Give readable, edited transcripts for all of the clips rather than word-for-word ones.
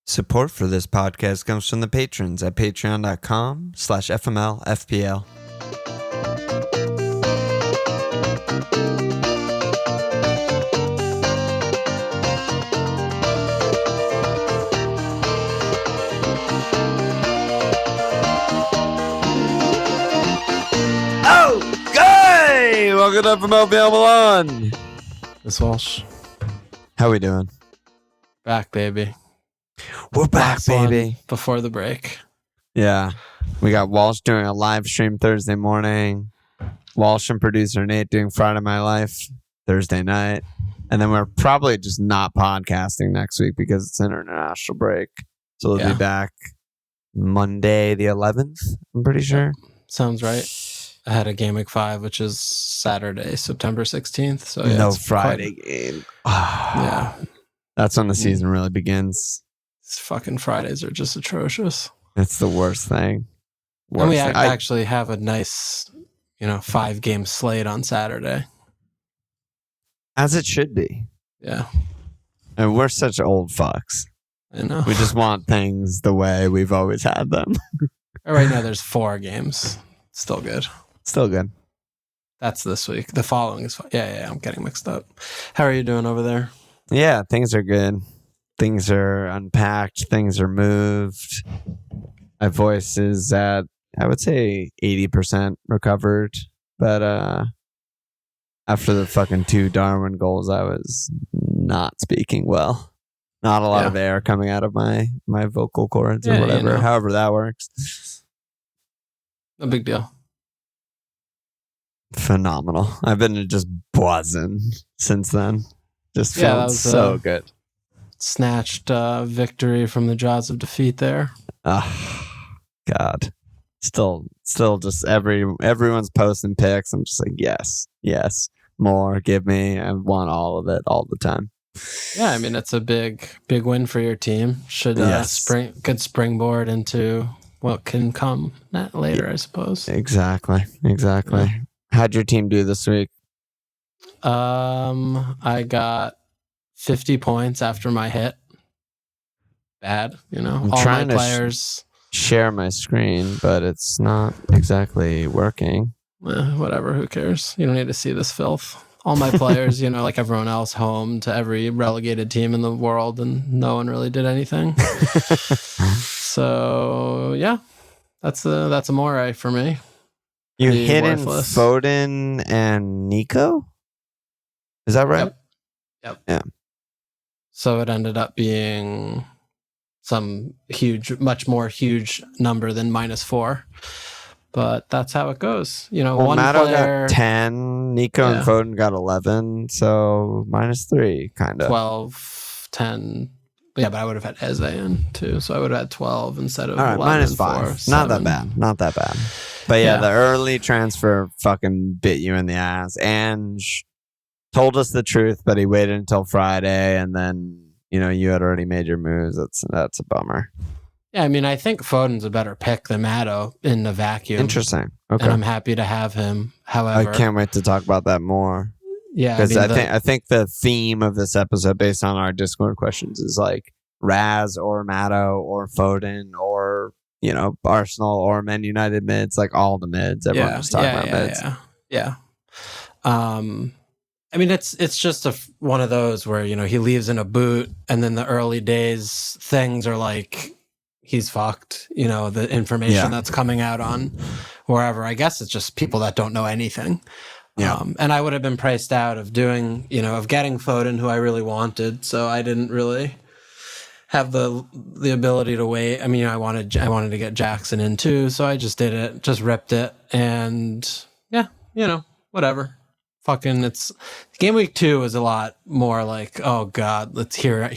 Support for this podcast comes from the patrons at patreon.com/FMLFPL. Okay! Welcome to FMLFPL Milan. This Walsh. How we doing? Back, baby. We're back, baby. Before the break. Yeah. We got Walsh doing a live stream Thursday morning. Walsh and producer Nate doing Friday My Life Thursday night. And then we're probably just not podcasting next week because it's international break. So we'll be back Monday the 11th, I'm pretty sure. Sounds right. I had a Gameweek 5, which is Saturday, September 16th. So no Friday game. Yeah. That's when the season really begins. These fucking Fridays are just atrocious. It's the worst thing. And we actually have a nice, 5-game slate on Saturday. As it should be. Yeah. And we're such old fucks. I know. We just want things the way we've always had them. Right now there's 4 games. Still good. Still good. That's this week. The following is fine. Yeah, I'm getting mixed up. How are you doing over there? Yeah, things are good. Things are unpacked. Things are moved. My voice is at, I would say, 80% recovered. But after the fucking 2 Darwin goals, I was not speaking well. Not a lot of air coming out of my vocal cords or whatever. However that works. No big deal. Phenomenal. I've been just buzzing since then. Just felt so good. Snatched victory from the jaws of defeat there. Oh, God. Still just everyone's posting pics. I'm just like, yes, more, give me. I want all of it all the time. Yeah, I mean, it's a big win for your team. Should good springboard into what can come later, I suppose. Exactly. Yeah. How'd your team do this week? I got 50 points after my hit. Bad, I'm all trying my players. To share my screen, but it's not exactly working. Whatever, who cares? You don't need to see this filth. All my players, like everyone else, home to every relegated team in the world, and no one really did anything. So yeah, that's a moray for me. You hit in Foden and Nico? Is that right? Yep. Yeah. So it ended up being some much more huge number than -4. But that's how it goes. One Maddo player got 10, Nico and Foden got 11, so -3, kind of. 12, 10. Yeah, but I would have had Eze in too, so I would have had 12 instead of 11. -5. 4, not that bad. But yeah, the early transfer fucking bit you in the ass. Ange told us the truth, but he waited until Friday, and then you had already made your moves. That's a bummer. Yeah, I mean, I think Foden's a better pick than Maddo in the vacuum. Interesting. Okay, and I'm happy to have him. However, I can't wait to talk about that more. Yeah, because I think the theme of this episode, based on our Discord questions, is like Raz or Maddo or Foden or Arsenal or Man United mids, like all the mids. Everyone's talking about mids. Yeah. I mean, it's just one of those where he leaves in a boot, and then the early days things are like he's fucked. The information that's coming out on wherever. I guess it's just people that don't know anything. Yeah. And I would have been priced out of doing, of getting Foden, who I really wanted. So I didn't really have the ability to wait. I mean, I wanted to get Jackson in too, so I just did it, just ripped it, and whatever. Fucking, it's game week 2 is a lot more like, oh God, here I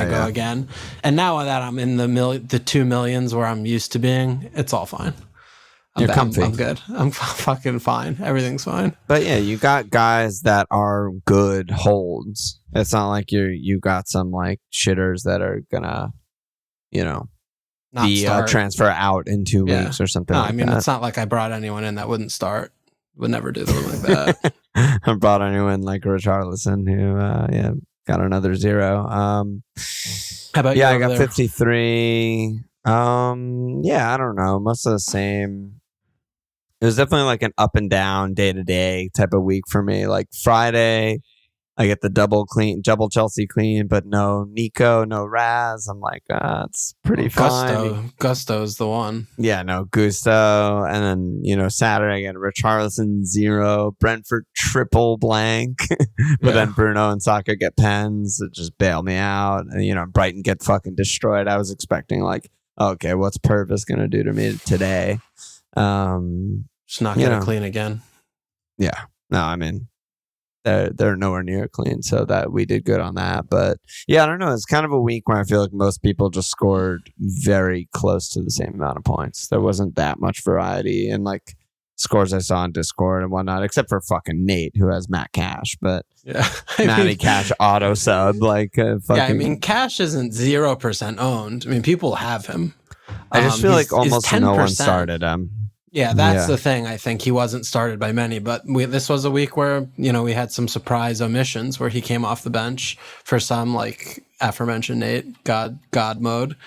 go again. And now that I'm in the 2 millions where I'm used to being, it's all fine. You're comfy. I'm good. I'm fucking fine. Everything's fine. But yeah, you got guys that are good holds. It's not like you got some like shitters that are gonna, transfer out in 2 weeks or something. No, like I mean, that. it's not like I brought anyone in that wouldn't start. Would never do something like that. I brought anyone like Richarlison who, got another 0. How about you? Yeah, I over got there? 53. Yeah, I don't know. Most of the same. It was definitely like an up and down day to day type of week for me. Like Friday, I get the double Chelsea clean, but no Nico, no Raz. I'm like, it's pretty fine. Gusto's the one. Yeah, no Gusto. And then, Saturday I get Richarlison 0, Brentford triple blank. But then Bruno and Saka get pens that just bail me out. And, Brighton get fucking destroyed. I was expecting like, okay, what's Purvis going to do to me today? Just not get it clean again. Yeah. No, I mean, they're nowhere near clean, so that we did good on that. But yeah, I don't know. It's kind of a week where I feel like most people just scored very close to the same amount of points. There wasn't that much variety in like scores I saw on Discord and whatnot, except for fucking Nate who has Matt Cash. But yeah, Matty Cash auto sub Cash isn't 0% owned. I mean, people have him. I just feel like almost no one started him. Yeah, that's the thing. I think he wasn't started by many, but this was a week where, we had some surprise omissions where he came off the bench for some, like aforementioned Nate, God mode.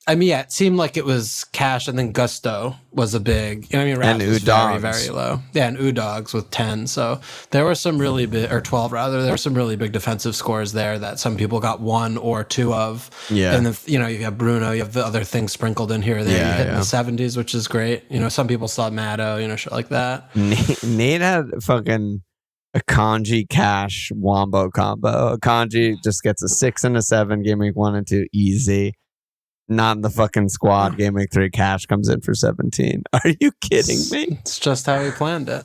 It seemed like it was Cash and then Gusto was a big, Raz was very, very low. Yeah, and Udogs with 10. So there were some really big, or 12 rather, there were some really big defensive scores there that some people got 1 or 2 of. Yeah. And then, you have Bruno, you have the other things sprinkled in here. They hit in the 70s, which is great. Some people saw Maddo, shit like that. Nate had fucking a Kanji Cash Wombo combo. Kanji just gets a 6 and a 7, game week 1 and 2, easy. Not in the fucking squad. Game week 3, Cash comes in for 17. Are you kidding me? It's just how he planned it.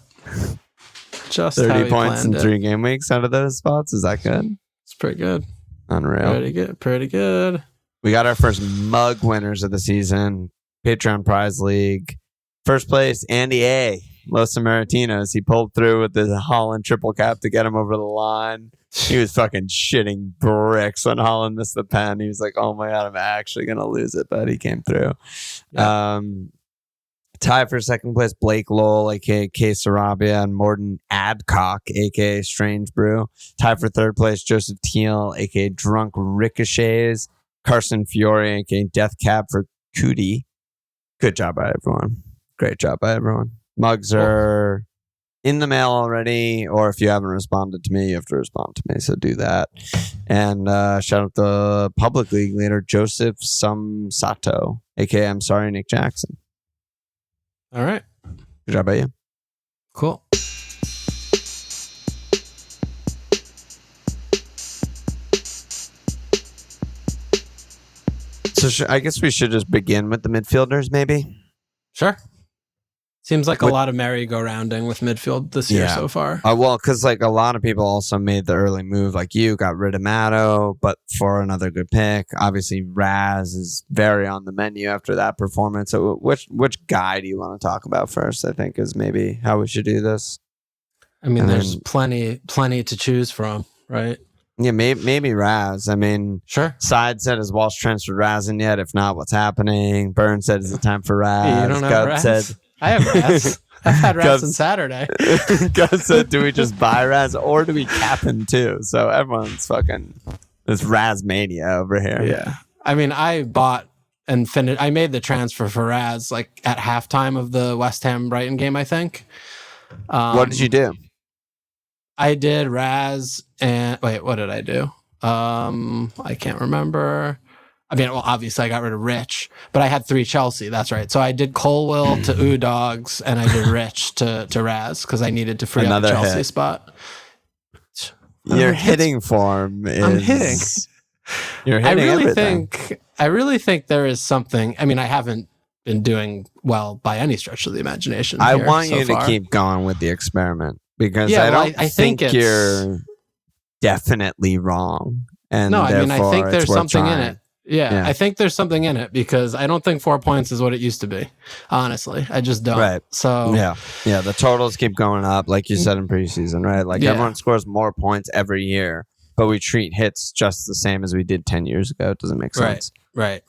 Just 30 points in 3 game weeks out of those spots. Is that good? It's pretty good. Unreal. Pretty good. We got our first mug winners of the season. Patreon Prize League. First place, Andy A. Los Samaritinos. He pulled through with the Holland triple cap to get him over the line. He was fucking shitting bricks when Holland missed the pen. He was like, oh my God, I'm actually going to lose it. But he came through. Yeah. Tie for second place, Blake Lowell, a.k.a. K. Sarabia, and Morden Adcock, a.k.a. Strange Brew. Tie for third place, Joseph Teal, a.k.a. Drunk Ricochets. Carson Fiore, a.k.a. Death Cab for Cootie. Good job by everyone. Great job by everyone. Mugs are in the mail already, or if you haven't responded to me, you have to respond to me, so do that. And shout out the public league leader, Joseph Sato, aka I'm sorry, Nick Jackson. All right. Good job by you. Cool. So I guess we should just begin with the midfielders, maybe? Sure. Seems like a lot of merry-go-rounding with midfield this year so far. Well, because a lot of people also made the early move, like you, got rid of Maddo, but for another good pick. Obviously, Raz is very on the menu after that performance. So which guy do you want to talk about first, I think, is maybe how we should do this. I mean, there's plenty to choose from, right? Yeah, maybe Raz. I mean, sure. Side said, has Walsh transferred Raz in yet? If not, what's happening? Burn said, is it time for Raz? Hey, you don't have Raz? Said, I have Raz. I've had Raz on Saturday. Gus said, do we just buy Raz or do we cap him too? So everyone's fucking this Raz mania over here. Yeah. I mean, I bought and finished. I made the transfer for Raz at halftime of the West Ham Brighton game, I think. What did you do? I did Raz and wait, what did I do? I can't remember. I mean, well, obviously I got rid of Rich, but I had 3 Chelsea. That's right. So I did Colwill to Udogs and I did Rich to Raz because I needed to free up a Chelsea spot. Your hitting form is... I'm hitting. You're hitting everything. I really think there is something... I mean, I haven't been doing well by any stretch of the imagination. I want you to keep going with the experiment because I think you're definitely wrong. And no, I mean, I think there's something in it. Yeah, I think there's something in it because I don't think 4 points is what it used to be. Honestly, I just don't. Right. So yeah, the totals keep going up, like you said in preseason, right? Like everyone scores more points every year, but we treat hits just the same as we did 10 years ago. It doesn't make sense. Right.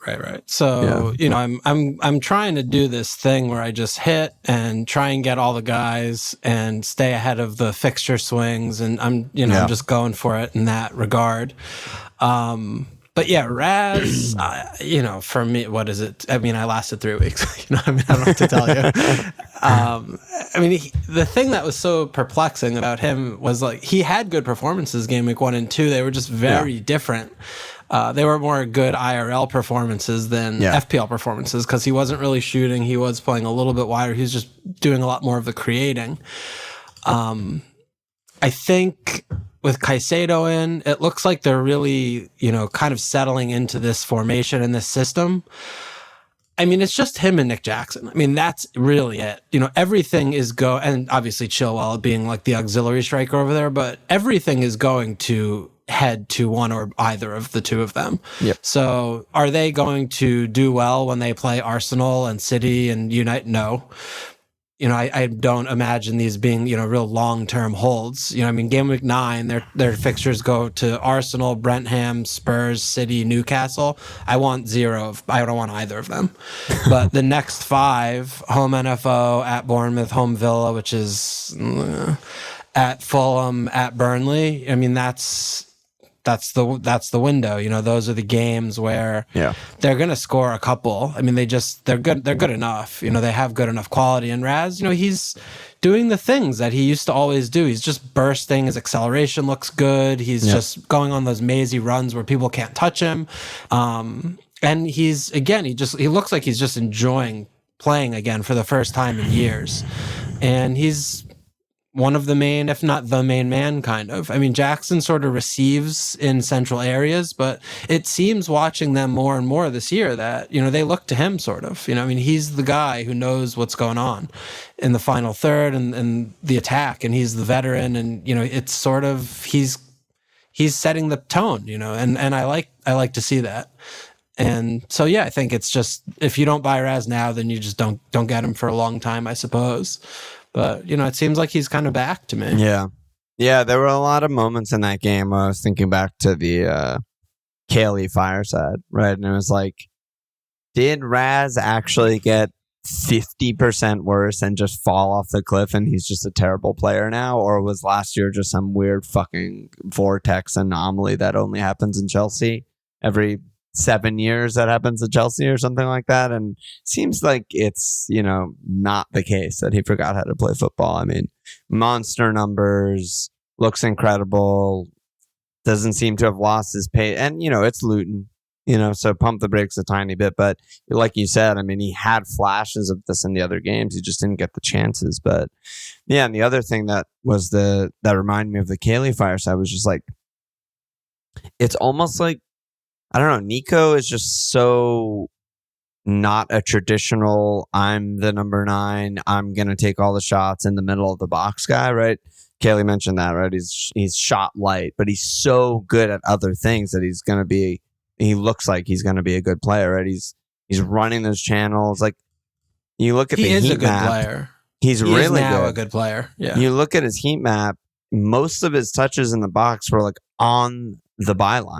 So, I'm trying to do this thing where I just hit and try and get all the guys and stay ahead of the fixture swings, and I'm just going for it in that regard. But yeah, Raz, for me, what is it? I mean, I lasted 3 weeks. I don't know what to tell you. The thing that was so perplexing about him was like he had good performances game week 1 and 2. They were just very different. They were more good IRL performances than FPL performances because he wasn't really shooting. He was playing a little bit wider. He was just doing a lot more of the creating. I think with Caicedo in, it looks like they're really, kind of settling into this formation and this system. I mean, it's just him and Nick Jackson. I mean, that's really it. Everything is and obviously Chilwell being like the auxiliary striker over there, but everything is going to head to one or either of the two of them. Yep. So are they going to do well when they play Arsenal and City and United? No. I don't imagine these being, real long-term holds. Game week 9, their fixtures go to Arsenal, Brentford, Spurs, City, Newcastle. I don't want either of them. But the next 5, home NFO, at Bournemouth, home Villa, which is at Fulham, at Burnley. That's the window. Those are the games where they're going to score a couple. I mean, they're good enough. They have good enough quality. And Raz, he's doing the things that he used to always do. He's just bursting. His acceleration looks good. He's just going on those mazy runs where people can't touch him. And he looks like he's just enjoying playing again for the first time in years. And he's one of the main, if not the main man, kind of. I mean, Jackson sort of receives in central areas, but it seems watching them more and more this year that, they look to him sort of. He's the guy who knows what's going on in the final third and the attack, and he's the veteran, and, it's sort of, he's setting the tone, and I like to see that. And so, I think it's just, if you don't buy Raz now, then you just don't get him for a long time, I suppose. But, it seems like he's kind of back to me. Yeah. Yeah, there were a lot of moments in that game where I was thinking back to the Cayley fireside, right? And it was like, did Raz actually get 50% worse and just fall off the cliff and he's just a terrible player now? Or was last year just some weird fucking vortex anomaly that only happens in Chelsea every 7 years that happens at Chelsea or something like that? And it seems like it's, not the case that he forgot how to play football. I mean, monster numbers, looks incredible, doesn't seem to have lost his pace. And, it's Luton, so pump the brakes a tiny bit. But like you said, I mean, he had flashes of this in the other games. He just didn't get the chances. But yeah, and the other thing that reminded me of the Cayley fireside was just like, it's almost like, I don't know, Nico is just so not a traditional, I'm the number 9, I'm going to take all the shots in the middle of the box guy, right? Cayley mentioned that, right? He's shot light, but he's so good at other things that he looks like he's going to be a good player, right? He's running those channels. Like, you look at the heat map. He is a good player. He's really now a good player. Yeah. You look at his heat map, most of his touches in the box were like on the byline.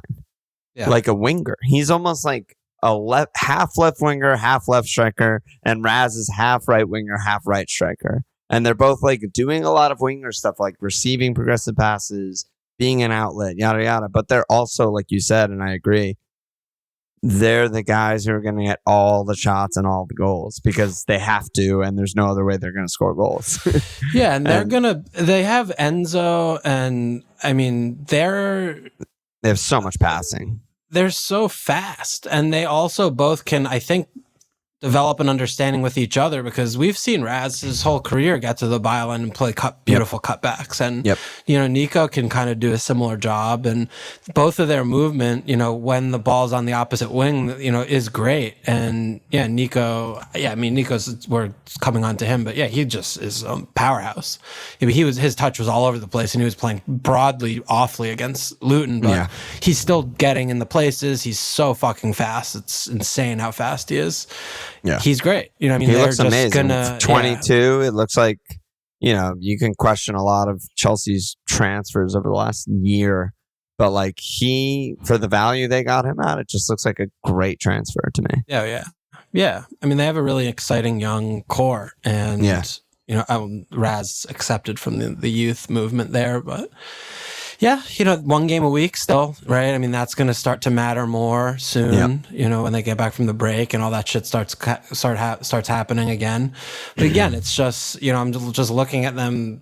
Yeah. Like a winger. He's almost like a half left winger, half left striker, and Raz is half right winger, half right striker. And they're both like doing a lot of winger stuff, like receiving progressive passes, being an outlet, yada, yada. But they're also, like you said, and I agree, they're the guys who are going to get all the shots and all the goals because they have to, and there's no other way they're going to score goals. Yeah, and they have Enzo, and I mean, they have so much passing. They're so fast, and they also both can, I think, develop an understanding with each other, because we've seen Raz his whole career get to the byline and play beautiful cutbacks. And, Nico can kind of do a similar job, and both of their movement, when the ball's on the opposite wing, is great. And we're coming on to him, but he just is a powerhouse. His touch was all over the place, and he was playing broadly, awfully against Luton, but he's still getting in the places. He's so fucking fast. It's insane how fast he is. Yeah, he's great. He looks amazing. 22. It looks like, you can question a lot of Chelsea's transfers over the last year. But like for the value they got him at, it just looks like a great transfer to me. Yeah. I mean, they have a really exciting young core, and Raz accepted from the youth movement there, but yeah, 1 game a week still, right? I mean, that's going to start to matter more soon, when they get back from the break and all that shit starts happening again. But again, it's just, I'm just looking at them.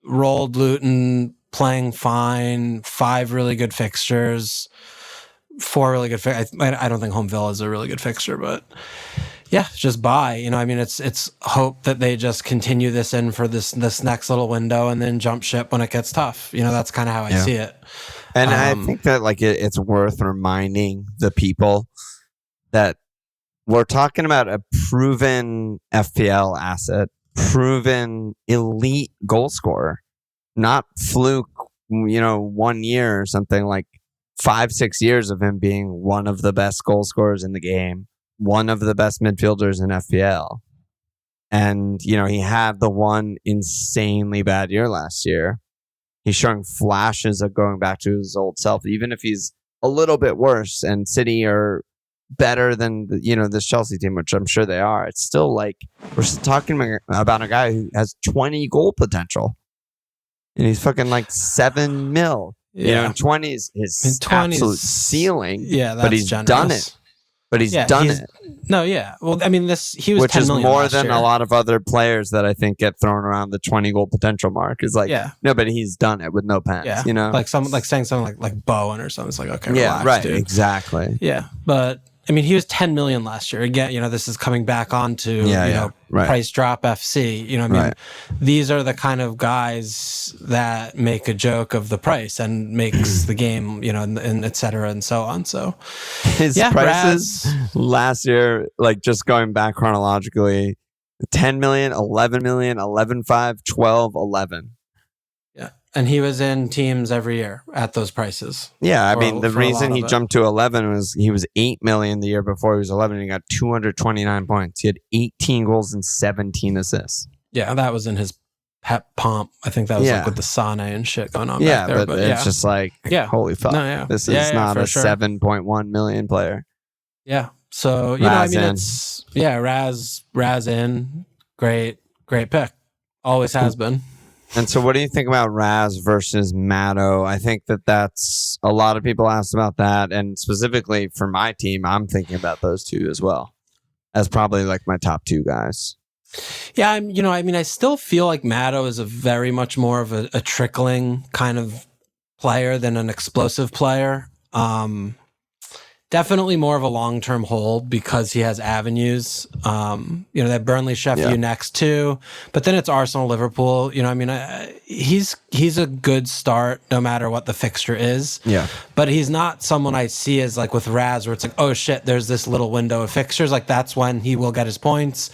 Rolled Luton, playing fine, 5 really good fixtures, 4 really good I don't think home Villa is a really good fixture, but yeah, just buy. I mean, it's hope that they just continue this in for this next little window and then jump ship when it gets tough. That's kind of how I see it. And I think that like it's worth reminding the people that we're talking about a proven FPL asset, proven elite goal scorer, not fluke, 1 year or something, like 5-6 years of him being one of the best goal scorers in the game, one of the best midfielders in FPL. And, he had the one insanely bad year last year. He's showing flashes of going back to his old self, even if he's a little bit worse and City are better than this Chelsea team, which I'm sure they are. It's still like we're talking about a guy who has 20 goal potential, and he's fucking like 7 mil. 20 is his absolute ceiling. Yeah, that's but he's generous. done it. But he's done it. No, yeah. Well, I mean, he was which 10 is million more last than year. a lot of other players that I think get thrown around the 20 goal potential mark. Is like, no, but he's done it with no pens. Yeah, like saying something like Bowen or something. It's like, okay, relax, right, dude. Exactly. Yeah, but I mean, he was 10 million last year. Again, this is coming back onto price drop FC. I mean, these are the kind of guys that make a joke of the price and makes the game, and et cetera and so on. So his prices last year, like just going back chronologically, 10 million, 11 million, 11.5, 12, 11. And he was in teams every year at those prices. Yeah, I mean, the reason he jumped to 11 was he was 8 million the year before he was 11, and he got 229 points. He had 18 goals and 17 assists. Yeah, that was in his pep pomp. I think that was like with the Sane and shit going on back there. But it's just like, holy fuck. No, this is not a 7.1 million player. Yeah. So, Raz it's, Raz in. Great pick. Always has been. And so what do you think about Raz versus Maddo? I think that's a lot of people asked about that. And specifically for my team, I'm thinking about those two as well as probably like my top 2 guys. Yeah, I still feel like Maddo is a very much more of a trickling kind of player than an explosive player. Definitely more of a long-term hold because he has avenues. That Burnley, Sheffield next too, but then it's Arsenal, Liverpool. He's a good start no matter what the fixture is. Yeah, but he's not someone I see as like with Raz where it's like, oh shit, there's this little window of fixtures. Like that's when he will get his points.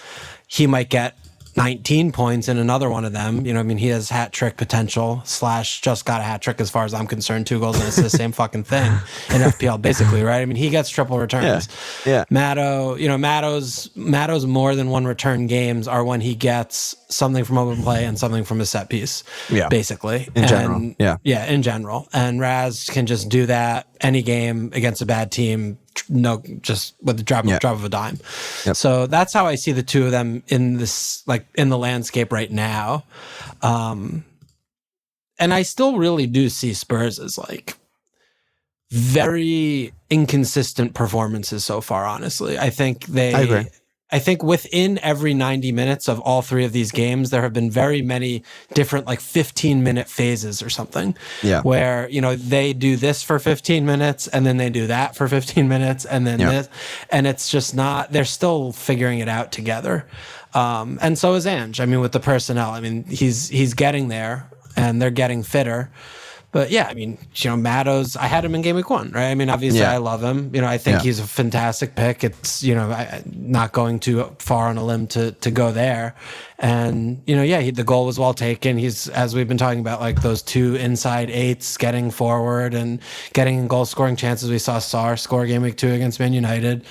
He might get 19 points in another one of them. He has hat trick potential / just got a hat trick as far as I'm concerned. 2 goals and assists, same fucking thing in FPL basically, right? I mean, he gets triple returns. Yeah. Maddo's more than 1 return games are when he gets something from open play and something from a set piece. Yeah. Basically. In general. Yeah, in general. And Raz can just do that any game against a bad team. No, just with the drop of a dime. Yep. So that's how I see the 2 of them in this, like in the landscape right now. And I still really do see Spurs as like very inconsistent performances so far. Honestly, I agree. I think within every 90 minutes of all 3 of these games, there have been very many different like 15-minute phases or something. Yeah. Where, they do this for 15 minutes and then they do that for 15 minutes and then this. And it's just not, they're still figuring it out together. And so is Ange. I mean, with the personnel, I mean, he's getting there and they're getting fitter. But yeah, I mean, Maddo's, I had him in Gameweek 1, right? I mean, obviously I love him. I think he's a fantastic pick. It's, not going too far on a limb to go there. And, the goal was well taken. He's, as we've been talking about, like those 2 inside 8s getting forward and getting goal scoring chances. We saw Sarr score Gameweek 2 against Man United.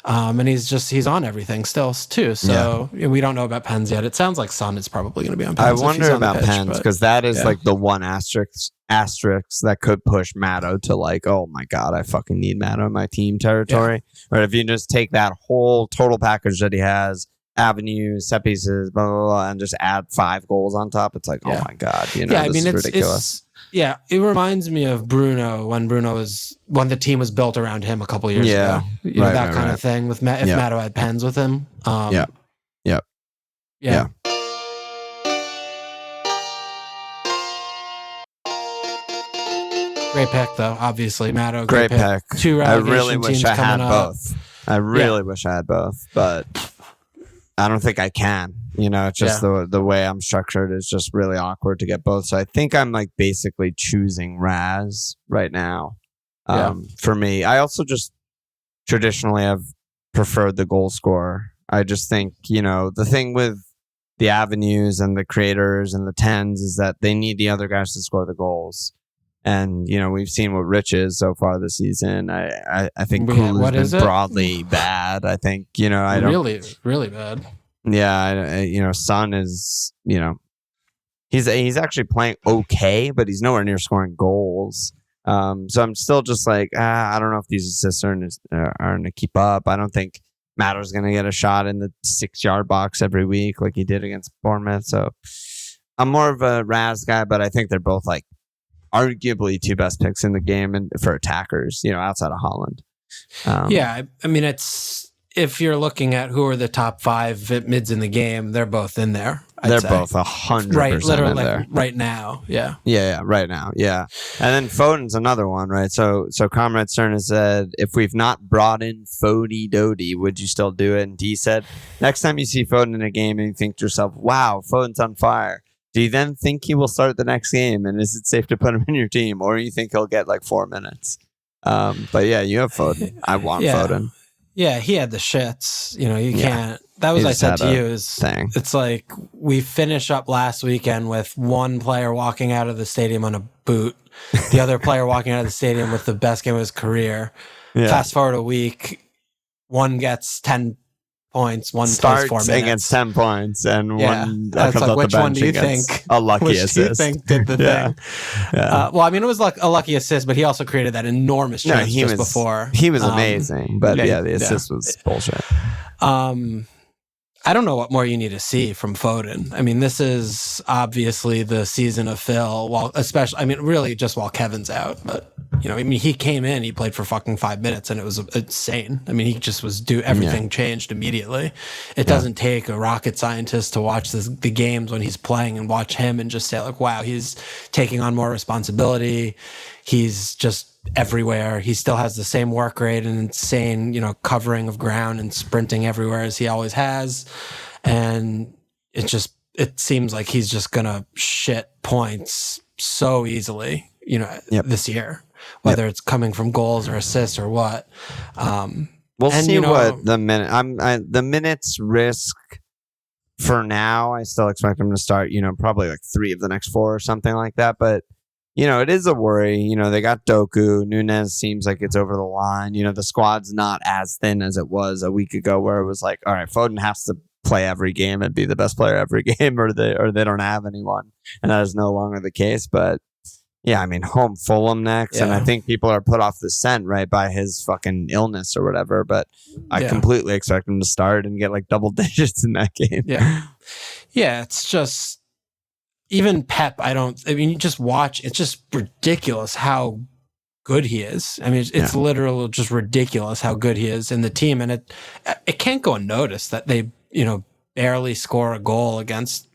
And he's on everything still too. So we don't know about pens yet. It sounds like Son is probably going to be on pens. I wonder about pens because that is like the one asterisk asterisks that could push Maddo to like, oh my God, I fucking need Maddo in my team territory. But if you just take that whole total package that he has, avenues, set pieces, blah, blah, blah, and just add 5 goals on top, it's like, oh my God, this is ridiculous. It reminds me of Bruno when when the team was built around him a couple years ago. That kind of thing with if Maddo had pens with him. Yeah. Great pick, though. Obviously, Maddo. Great pick. 2 relegation I really wish I had up. both. I really wish I had both, but I don't think I can. It's just the way I'm structured is just really awkward to get both. So I think I'm like basically choosing Raz right now. For me, I also just traditionally have preferred the goal scorer. I just think, the thing with the avenues and the creators and the 10s is that they need the other guys to score the goals. And, we've seen what Rich is so far this season. I think Kulu has been broadly bad. I think, I don't... Really, really bad. Yeah, Son is, he's actually playing okay, but he's nowhere near scoring goals. So I'm still just like, I don't know if these assists are going to keep up. I don't think Maddo's going to get a shot in the 6-yard box every week like he did against Bournemouth. So I'm more of a Raz guy, but I think they're both like arguably 2 best picks in the game and for attackers, outside of Holland. It's if you're looking at who are the top 5 mids in the game, they're both in there. They're both 100% in there right now. Yeah, right now. Yeah, and then Foden's another one, right? So Comrade Stern has said, if we've not brought in Fody Doty, would you still do it? And D said, next time you see Foden in a game and you think to yourself, wow, Foden's on fire, do you then think he will start the next game? And is it safe to put him in your team? Or you think he'll get like 4 minutes? But yeah, you have Foden. I want Foden. Yeah, he had the shits. You can't. That was I said to you. It's like we finish up last weekend with one player walking out of the stadium on a boot, the other player walking out of the stadium with the best game of his career. Yeah. Fast forward a week, one gets 10 points, one starts 4 minutes. Against 10 points, and one comes like, which one do you think? A lucky assist. Do you think did the thing? Yeah. It was like a lucky assist, but he also created that enormous chance before. He was amazing, but the assist was bullshit. I don't know what more you need to see from Foden. I mean, this is obviously the season of Phil, really just while Kevin's out. But, he came in, he played for fucking 5 minutes, and it was insane. I mean, he just everything changed immediately. It doesn't take a rocket scientist to watch the games when he's playing and watch him and just say, like, wow, he's taking on more responsibility. He's just everywhere. He still has the same work rate and insane, covering of ground and sprinting everywhere as he always has. And it seems like he's just gonna shit points so easily, this year, whether it's coming from goals or assists or what. We'll see what the minutes risk for now. I still expect him to start, probably like 3 of the next 4 or something like that. But it is a worry. They got Doku. Nunez seems like it's over the line. The squad's not as thin as it was a week ago, where it was like, all right, Foden has to play every game and be the best player every game, or they don't have anyone, and that is no longer the case. But yeah, I mean, home Fulham next, and I think people are put off the scent right by his fucking illness or whatever. But I completely expect him to start and get like double digits in that game. Yeah, it's just. Even Pep, you just watch, it's just ridiculous how good he is. I mean, it's literally just ridiculous how good he is in the team. And it can't go unnoticed that they, barely score a goal against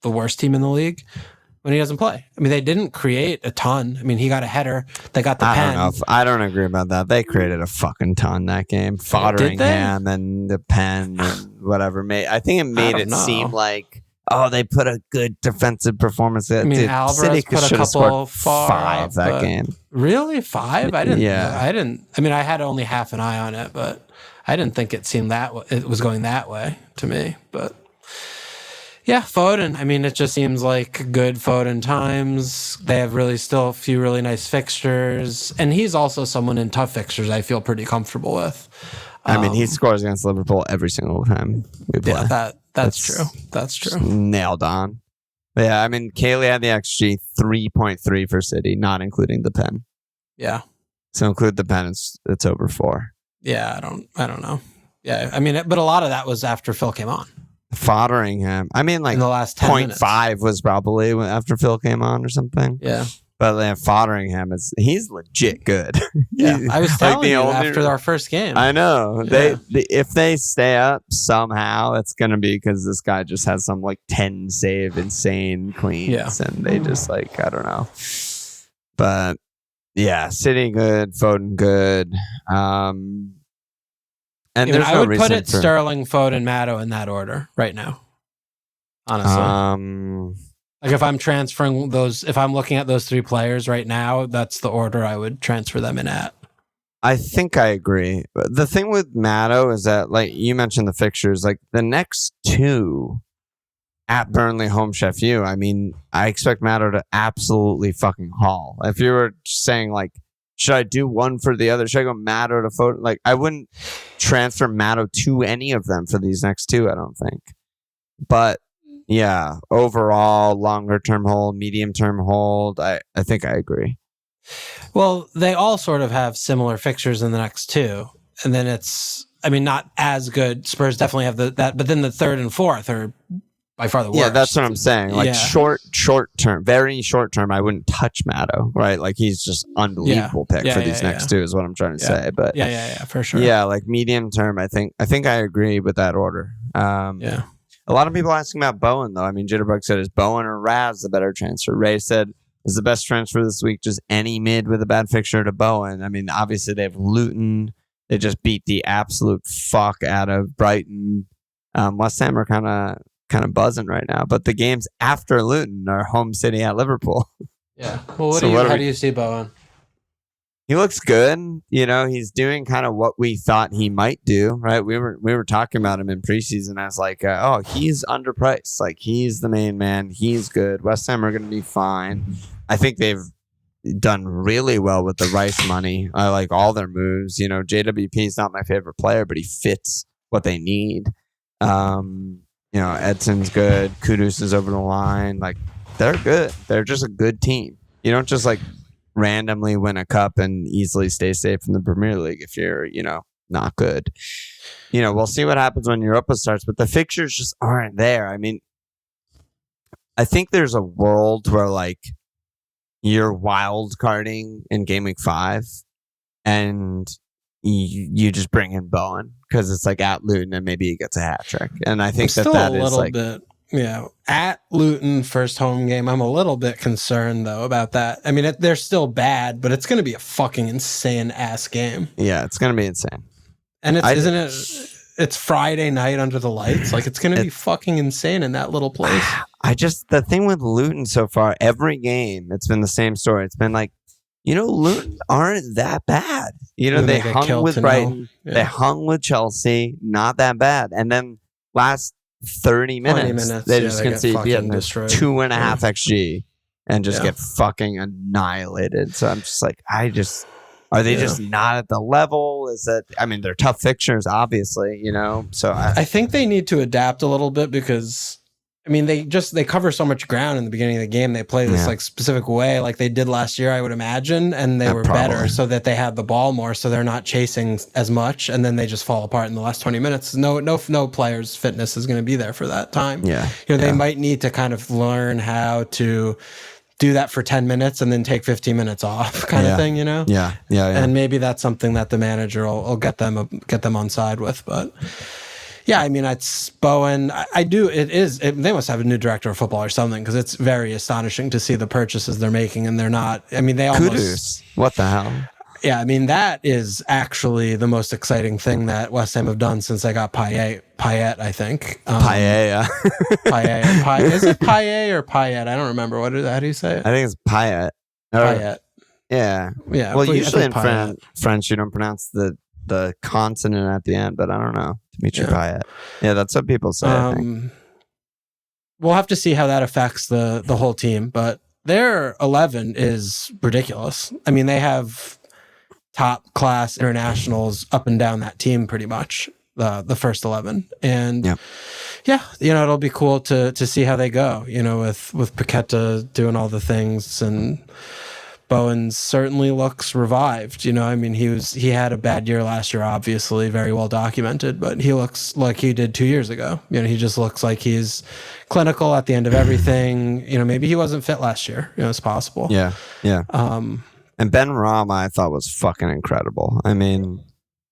the worst team in the league when he doesn't play. I mean, they didn't create a ton. I mean, he got a header. They got the pen. I don't agree about that. They created a fucking ton that game. Fodderingham and the pen and whatever. I think it made it seem like, they put a good defensive performance. Alvarez City put a couple 5 that game. Really? 5? I didn't. Yeah. I didn't. I mean, I had only half an eye on it, but I didn't think it was going that way to me. But yeah, Foden. I mean, it just seems like good Foden times. They have still a few really nice fixtures, and he's also someone in tough fixtures I feel pretty comfortable with. I mean, he scores against Liverpool every single time we play. Yeah, that's true. That's true. Nailed on. But yeah, I mean, Kaylee had the XG 3.3 for City, not including the pen. Yeah. So include the pen, it's over 4. Yeah, I don't know. Yeah, I mean, but a lot of that was after Phil came on. Foddering him. I mean, like in the last 10 minutes. 0.5 was probably after Phil came on or something. Yeah. But then foddering him, he's legit good. Yeah, I was telling you after our first game. I know. Yeah. If they stay up somehow, it's going to be because this guy just has some like 10 save insane cleans. Yeah. And they just like, I don't know. But yeah, City good, Foden good. And I would put it Sterling, Foden, Maddo in that order right now. Honestly. Like if I'm transferring if I'm looking at those 3 players right now, that's the order I would transfer them in at. I think I agree. The thing with Maddo is that, like you mentioned the fixtures, like the next 2 at Burnley, home, Sheffield, I mean, I expect Maddo to absolutely fucking haul. If you were saying like, should I do one for the other? Should I go Maddo to Foden? Like, I wouldn't transfer Maddo to any of them for these next 2, I don't think. But yeah, overall, longer term hold, medium term hold, I think I agree. Well, they all sort of have similar fixtures in the next 2. And then it's, I mean, not as good. Spurs definitely have that, but then the 3rd and 4th are by far the worst. Yeah, that's what I'm saying. Like short term, very short term, I wouldn't touch Maddo, right? Like he's just unbelievable pick for these next 2 is what I'm trying to say. But yeah, for sure. Yeah, like medium term, I think I agree with that order. Yeah. A lot of people asking about Bowen, though. I mean, Jitterbug said, is Bowen or Raz the better transfer? Ray said, is the best transfer this week just any mid with a bad fixture to Bowen? I mean, obviously they have Luton. They just beat the absolute fuck out of Brighton. West Ham are kind of buzzing right now. But the games after Luton are home City at Liverpool. Yeah. Well, how do you see Bowen? He looks good. You know, he's doing kind of what we thought he might do, right? We were talking about him in preseason as like, he's underpriced. Like, he's the main man. He's good. West Ham are going to be fine. I think they've done really well with the Rice money. I like all their moves. You know, JWP is not my favorite player, but he fits what they need. You know, Edson's good. Kudus is over the line. Like, they're good. They're just a good team. You don't just like randomly win a cup and easily stay safe in the Premier League if you're, you know, not good. You know, we'll see what happens when Europa starts, but the fixtures just aren't there. I mean, I think there's a world where like you're wild carding in Gameweek 5 and you just bring in Bowen because it's like at Luton and maybe he gets a hat trick. And I think that is like bit. Yeah, at Luton, first home game. I'm a little bit concerned though about that. I mean, they're still bad, but it's going to be a fucking insane ass game. Yeah, it's going to be insane. And it's Friday night under the lights. Like it's going to be fucking insane in that little place. The thing with Luton so far, every game, it's been the same story. It's been like, you know, Luton aren't that bad. You know, they hung with Brighton, they hung with Chelsea, not that bad. And then last 30 minutes they just concede 2.5 XG and just get fucking annihilated. So I'm just like, are they just not at the level? Is that, I mean, they're tough fixtures, obviously, you know? So I think they need to adapt a little bit because, I mean, they cover so much ground in the beginning of the game. They play this like specific way, like they did last year, I would imagine, and they were better so that they had the ball more, so they're not chasing as much, and then they just fall apart in the last 20 minutes. No player's fitness is going to be there for that time. Yeah, you know, they might need to kind of learn how to do that for 10 minutes and then take 15 minutes off, kind of thing. You know? Yeah. And maybe that's something that the manager will get them on side with, but. Yeah, I mean, it's Bowen. They must have a new director of football or something because it's very astonishing to see the purchases they're making and they're not. I mean, they almost. Kudus. What the hell? Yeah, I mean, that is actually the most exciting thing that West Ham have done since they got Payet, I think. Payet. Is it Payet or Payet? I don't remember. How do you say it? I think it's Payet. Payet. Yeah. Well, usually in French, you don't pronounce the consonant at the end, but I don't know. Dimitri Payet. Yeah, that's what people say. I think. We'll have to see how that affects the whole team, but their 11 is ridiculous. I mean, they have top class internationals up and down that team pretty much, the first 11. And Yeah, it'll be cool to see how they go, with Paqueta doing all the things, and Bowen certainly looks revived. He had a bad year last year, obviously, very well documented, but he looks like he did 2 years ago. He just looks like he's clinical at the end of everything. Maybe he wasn't fit last year. It's possible. Yeah. And Ben Rama, I thought, was fucking incredible. I mean,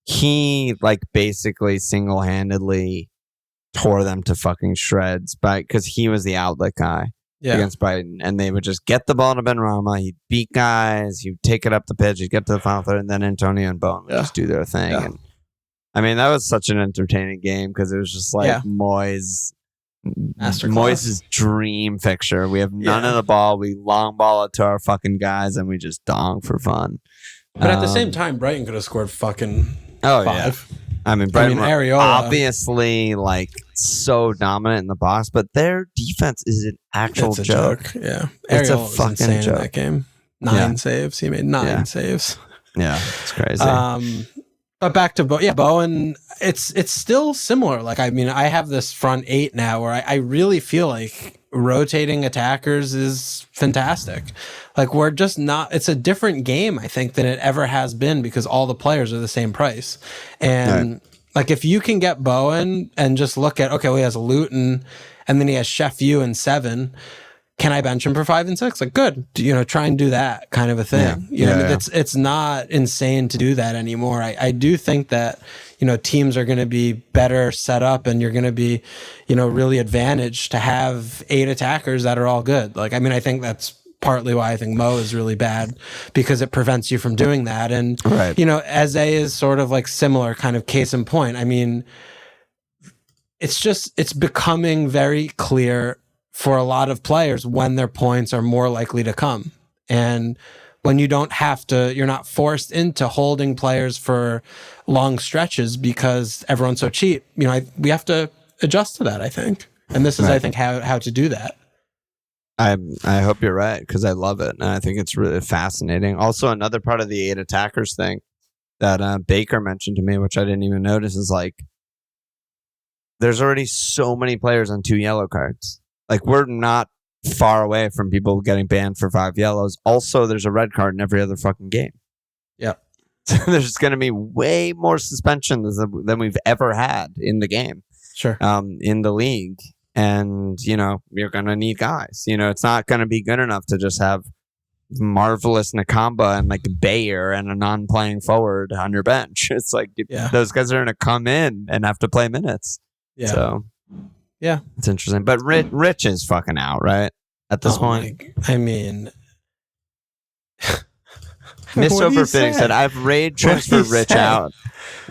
he basically single-handedly tore them to fucking shreds because he was the outlet guy against Brighton, and they would just get the ball to Ben Rama. He'd beat guys. He'd take it up the pitch. He'd get to the final third, and then Antonio and Bowen would just do their thing. Yeah. And I mean, that was such an entertaining game because it was just Moyes' dream fixture. We have none of the ball. We long ball it to our fucking guys, and we just dong for fun. But at the same time, Brighton could have scored fucking 5. Yeah. I mean, Brighton Areola, obviously so dominant in the box, but their defense is an actual joke. Yeah, it's Areola a fucking insane joke. In that game. 9 saves. He made 9 saves. Yeah, it's crazy. But back to Bowen, it's still similar. I have this front 8 now where I really feel like rotating attackers is fantastic. We're just not, it's a different game, I think, than it ever has been because all the players are the same price. And if you can get Bowen and just look at, okay, well, he has Luton and then he has Sheffield and 7. Can I bench him for 5 and 6? Good. Try and do that kind of a thing. It's not insane to do that anymore. I do think that, teams are going to be better set up and you're going to be, really advantaged to have 8 attackers that are all good. I think that's partly why I think Mo is really bad because it prevents you from doing that. And, Eze is sort of similar kind of case in point. I mean, it's becoming very clear for a lot of players when their points are more likely to come. And when you don't have to, you're not forced into holding players for long stretches because everyone's so cheap. We have to adjust to that, I think. And this is, I think, how to do that. I hope you're right because I love it. And I think it's really fascinating. Also, another part of the 8 attackers thing that Baker mentioned to me, which I didn't even notice, is there's already so many players on 2 yellow cards. We're not far away from people getting banned for 5 yellows. Also, there's a red card in every other fucking game. Yeah. So there's going to be way more suspensions than we've ever had in the game. Sure. In the league. And, you're going to need guys. It's not going to be good enough to just have marvelous Nakamba and Bayer and a non-playing forward on your bench. It's those guys are going to come in and have to play minutes. Yeah. So... yeah, it's interesting. But Rich is fucking out, right? At this point. I mean... Miss Overfitting said, I've raid transferred Rich out.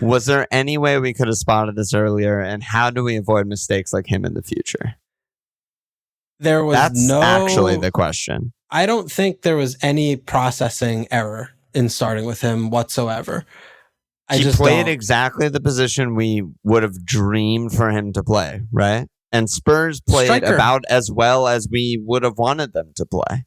Was there any way we could have spotted this earlier? And how do we avoid mistakes like him in the future? That's actually the question. I don't think there was any processing error in starting with him whatsoever. He played exactly the position we would have dreamed for him to play, right? And Spurs played about as well as we would have wanted them to play.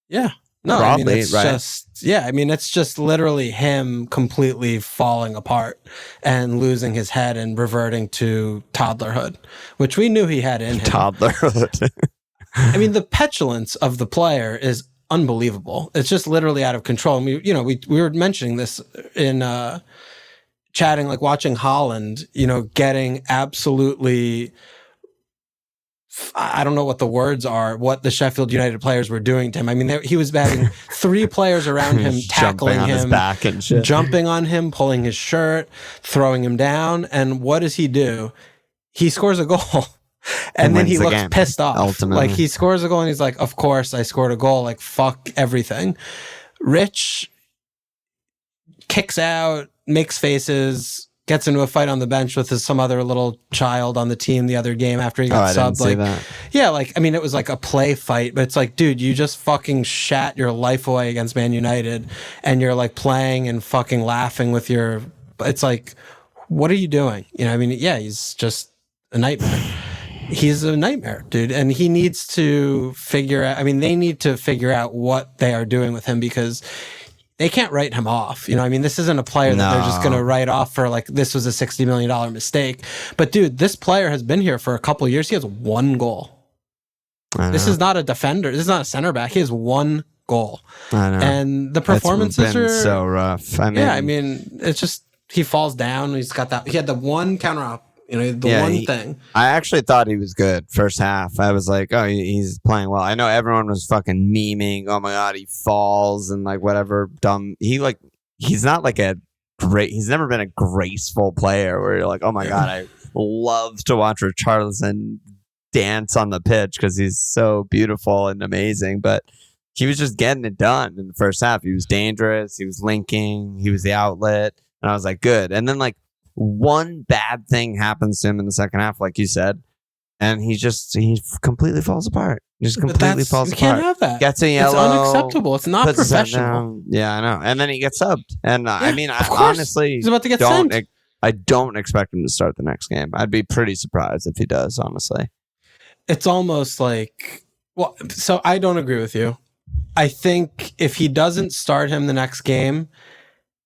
Yeah. No, broadly, it's it's just literally him completely falling apart and losing his head and reverting to toddlerhood, which we knew he had in him. Toddlerhood. The petulance of the player is unbelievable. It's just literally out of control. And we were mentioning this in chatting, watching Haaland, getting absolutely... I don't know what the words are, what the Sheffield United players were doing to him. He was having 3 players around him, tackling him, his back and shit. Jumping on him, pulling his shirt, throwing him down. And what does he do? He scores a goal. And then he looks pissed off. Ultimately. He scores a goal and he's like, of course I scored a goal. Fuck everything. Rich kicks out, makes faces, gets into a fight on the bench with some other little child on the team the other game after he got subbed. It was a play fight, but it's dude, you just fucking shat your life away against Man United and you're playing and fucking laughing with your... It's what are you doing? He's just a nightmare. He's a nightmare, dude. And he needs to figure out... they need to figure out what they are doing with him because they can't write him off. You know, I mean, this isn't a player that they're just going to write off for like, this was a $60 million mistake. But dude, this player has been here for a couple of years. He has 1 goal. This is not a defender. This is not a center back. He has 1 goal. I know. And the performances are so rough. I mean, it's just, he falls down. He's got that. He had the one counter up. You know, one thing. I actually thought he was good first half. I was like, oh, he's playing well. I know everyone was fucking memeing. Oh my God, he falls and like whatever dumb. He's not like he's never been a graceful player where you're like, oh my God, I love to watch Richarlison dance on the pitch because he's so beautiful and amazing. But he was just getting it done in the first half. He was dangerous. He was linking. He was the outlet. And I was like, good. And then like, one bad thing happens to him in the second half, like you said, and he completely falls apart. He just completely falls apart. You can't have that. Gets a yellow. It's unacceptable. It's not professional. Yeah, I know. And then he gets subbed. And I mean, honestly, he's about to get sent. I don't expect him to start the next game. I'd be pretty surprised if he does, honestly. It's almost like, well, so I don't agree with you. I think if he doesn't start him the next game,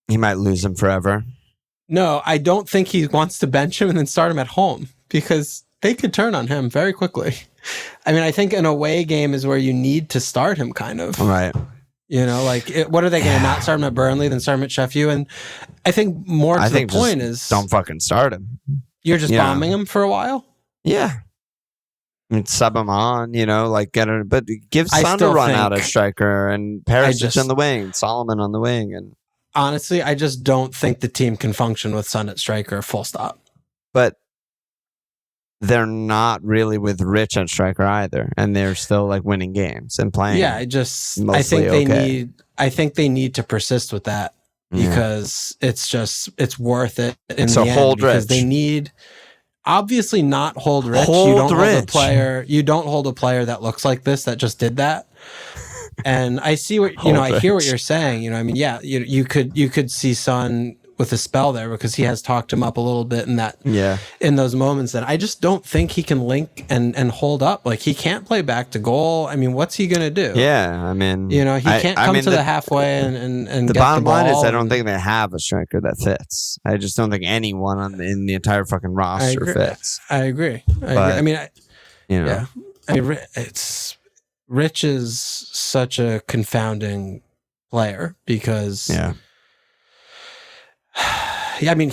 he might lose him forever. No, I don't think he wants to bench him and then start him at home because they could turn on him very quickly. I mean, I think an away game is where you need to start him kind of. Right. You know, like what are they going to not start him at Burnley, then start him at Sheffield? And I think more to the point is... Don't fucking start him. You're just bombing him for a while? Yeah. I mean, sub him on, you know, like but give Son a run out at striker and Perisic on the wing, Solomon on the wing, and... Honestly, I just don't think the team can function with Son at striker, full stop. But they're not really with Rich at striker either, and they're still like winning games and playing. Yeah, I think they need to persist with that because it's worth it in the end because they need obviously not hold Rich. Hold you don't hold a player that looks like this that just did that. And I see what I hear what you're saying. You know, I mean, yeah, you could see Son with a spell there because he has talked him up a little bit in those moments. That I just don't think he can link and hold up. Like he can't play back to goal. I mean, what's he gonna do? Yeah, I mean, he can't come to the halfway and the get bottom the ball line is I don't think they have a striker that fits. I just don't think anyone in the entire fucking roster fits. I agree. I mean, Rich is such a confounding player because, I mean,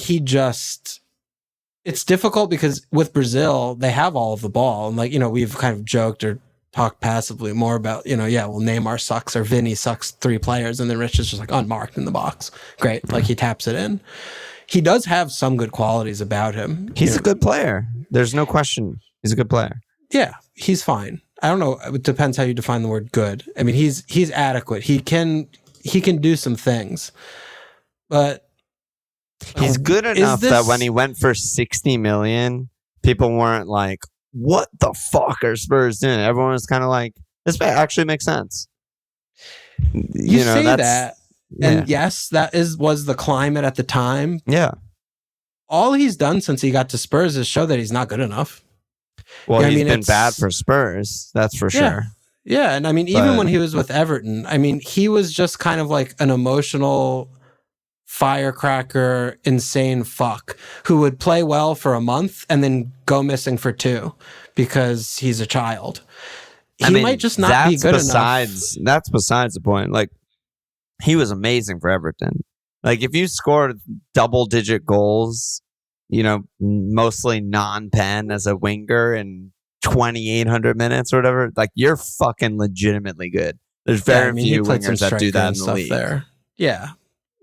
it's difficult because with Brazil, they have all of the ball. And like, we've kind of joked or talked passively more about, well, Neymar sucks or Vinny sucks 3 players. And then Rich is just like unmarked in the box. Great. Like he taps it in. He does have some good qualities about him. He's a good player. There's no question. He's a good player. Yeah, he's fine. I don't know. It depends how you define the word good. I mean, he's adequate. He can do some things, but he's good enough that when he went for 60 million, people weren't like, "What the fuck are Spurs doing?" Everyone was kind of like, "This actually makes sense." You say that, and yes, that was the climate at the time. Yeah. All he's done since he got to Spurs is show that he's not good enough. Well, he's been bad for Spurs, that's for sure. Yeah, and I mean, even when he was with Everton, I mean, he was just kind of like an emotional firecracker, insane fuck who would play well for a month and then go missing for 2 because he's a child. He might just not be good enough. That's besides the point. Like, he was amazing for Everton. Like, if you scored double-digit goals, mostly non-pen as a winger in 2,800 minutes or whatever, like you're fucking legitimately good. There's very few wingers that do that in the league. There.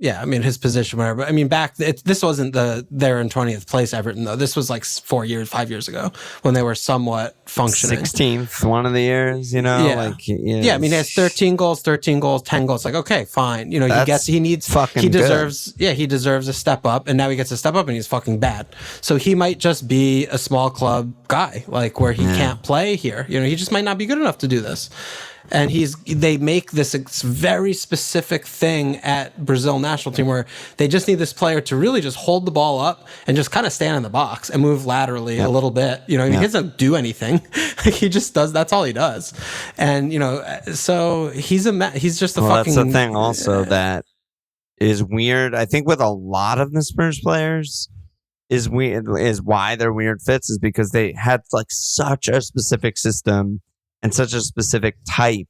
Yeah, I mean, his position, whatever. I mean, this wasn't they're in 20th place Everton, though. This was like 5 years ago when they were somewhat functioning. 16th one of the years, Yeah. I mean, he has 13 goals, 10 goals. Like, okay, fine. He deserves a step up, and now he gets a step up and he's fucking bad. So he might just be a small club guy, like where he can't play here. He just might not be good enough to do this. And they make this very specific thing at Brazil national team where they just need this player to really just hold the ball up and just kind of stand in the box and move laterally a little bit. He doesn't do anything. He just does. That's all he does. And so he's just a fucking. That's the thing also that is weird. I think with a lot of the Spurs players is why they're weird fits is because they had like such a specific system and such a specific type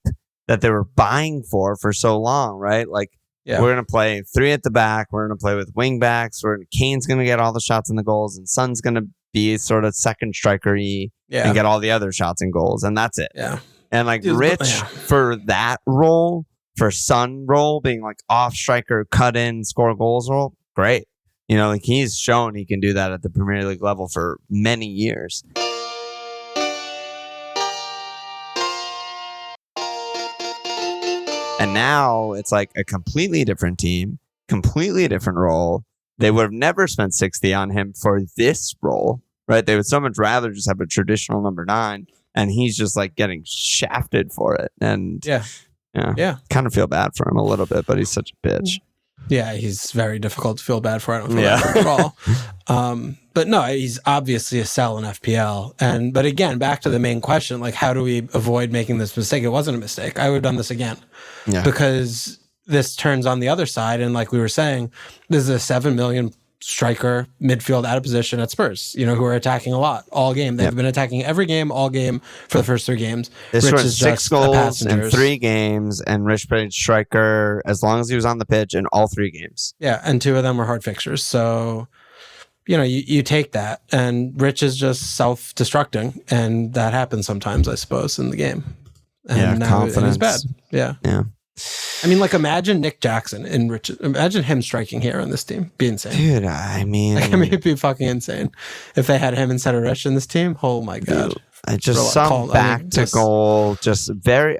that they were buying for so long, right? Like we're gonna play 3 at the back. We're gonna play with wing backs. Kane's gonna get all the shots and the goals, and Son's gonna be sort of second striker-y and get all the other shots and goals, and that's it. Yeah. And like Rich for that role, for Son role, being like off striker, cut in, score goals role, great. You know, like he's shown he can do that at the Premier League level for many years. And now it's like a completely different team, completely different role. They would have never spent 60 on him for this role, right? They would so much rather just have a traditional number 9, and he's just like getting shafted for it. And kind of feel bad for him a little bit, but he's such a bitch. Yeah, he's very difficult to feel bad for. I don't feel bad for him at all. But no, he's obviously a sell in FPL. But again, back to the main question, like how do we avoid making this mistake? It wasn't a mistake. I would have done this again. Yeah. Because this turns on the other side. And like we were saying, this is a 7 million striker midfield out of position at Spurs, you know, who are attacking a lot all game. They've been attacking every game, all game for the first 3 games. This was 6 goals in 3 games, and Rich played striker as long as he was on the pitch in all 3 games. Yeah, and 2 of them were hard fixtures. So, you know, you take that, and Rich is just self-destructing, and that happens sometimes, I suppose, in the game. And confidence. It's bad. Yeah. I mean, like, imagine Nick Jackson and imagine him striking here on this team. Be insane. Dude, I mean, it'd be fucking insane if they had him instead of Rich in this team. Oh my God. I just to goal.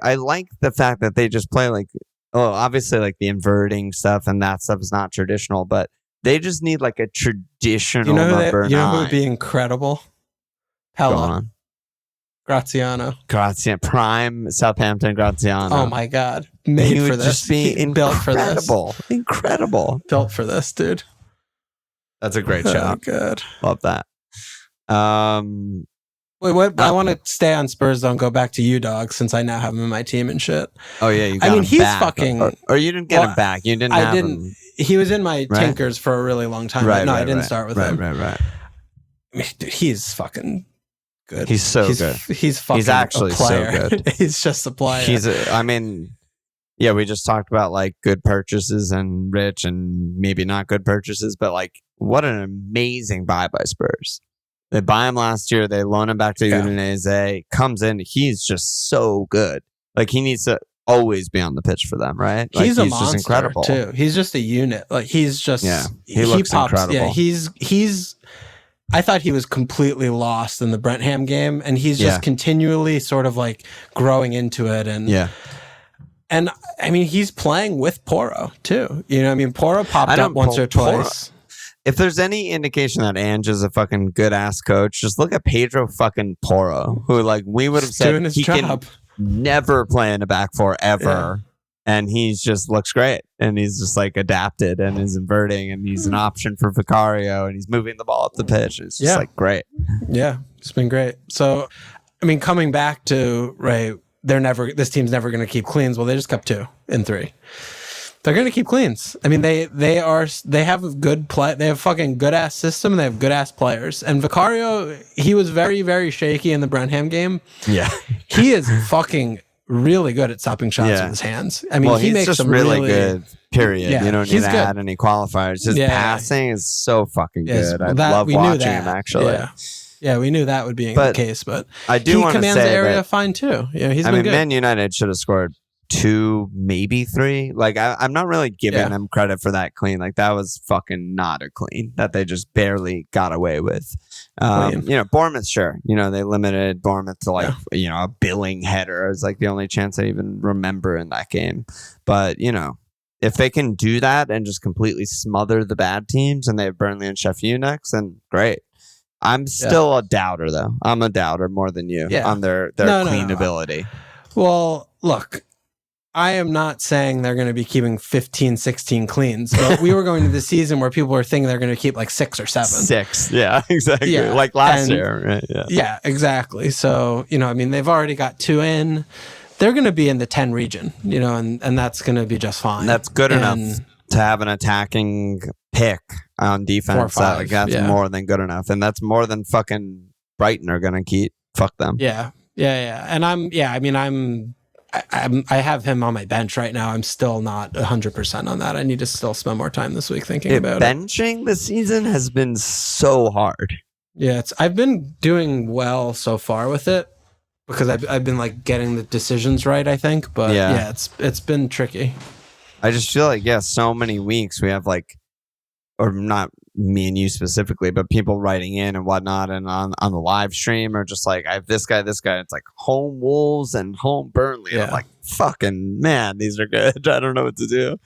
I like the fact that they just play like, obviously like the inverting stuff and that stuff is not traditional, but they just need like a traditional number 9. You know who would be incredible? Pella. Graziano. Prime Southampton Graziano. Oh my God. Made for this. Just be incredible. Incredible. Built for this, dude. That's a great shot. Oh, good. Love that. Wait, what? I want to stay on Spurs, though, and go back to you, dog, since I now have him in my team and shit. Oh, yeah. You got him he's back. fucking. Or you didn't get him back. You didn't have him. He was in my Tinkers for a really long time. I didn't start with him. Right. I mean, dude, he's fucking good. He's so good. He's actually a player. So good. He's just a player. We just talked about like good purchases and Rich and maybe not good purchases, but like what an amazing buy by Spurs. They buy him last year. They loan him back to Udinese. Comes in. He's just so good. Like he needs to always be on the pitch for them, right? Like, he's a monster just incredible too. He's just a unit. Like he's just he looks pops, incredible. Yeah, he's. I thought he was completely lost in the Brentford game, and he's just continually sort of like growing into it. And I mean, he's playing with Porro too. You know, I mean, Porro popped up once or twice. If there's any indication that Ange is a fucking good ass coach, just look at Pedro fucking Porro, who like we would have said he can never play in a back 4 ever. And he's just looks great, and he's just like adapted and is inverting, and he's an option for Vicario, and he's moving the ball up the pitch. It's just like great. Yeah, it's been great. So, I mean, coming back to this team's never going to keep cleans. Well, they just kept 2 in 3. They're going to keep cleans. I mean, they have a good play. They have a fucking good ass system. And they have good ass players. And Vicario, he was very, very shaky in the Brentford game. Yeah, he is fucking really good at stopping shots with his hands. I mean, he makes just some really good. Period. Yeah, you don't need to add any qualifiers. His passing is so fucking good. I love watching him actually. Yeah, we knew that would be the case, but I do want to say commands the area fine too. Yeah, he's been good. Man United should have scored 2, maybe 3. Like I'm not really giving them credit for that clean. Like that was fucking not a clean that they just barely got away with. Bournemouth, sure. You know, they limited Bournemouth to like a Billing header. It was like the only chance I even remember in that game. But if they can do that and just completely smother the bad teams, and they have Burnley and Sheffield next, then great. I'm still a doubter though. I'm a doubter more than you on their clean ability. Well, look. I am not saying they're going to be keeping 15, 16 cleans, but we were going to the season where people were thinking they're going to keep like 6 or 7. 6, yeah, exactly. Yeah. Like last year, right? Yeah, exactly. So, I mean, they've already got 2 in. They're going to be in the 10 region, and that's going to be just fine. That's good enough to have an attacking pick on defense. 4 or 5, That's more than good enough, and that's more than fucking Brighton are gonna keep. Fuck them. Yeah. And I have him on my bench right now. I'm still not 100% on that. I need to still spend more time this week thinking about it. Benching this season has been so hard. Yeah, I've been doing well so far with it because I've been like getting the decisions right, I think. But yeah, it's been tricky. I just feel like so many weeks we have like, or not me and you specifically, but people writing in and whatnot, and on the live stream are just like, I have this guy. It's like home Wolves and home Burnley. And I'm like, fucking man, these are good. I don't know what to do.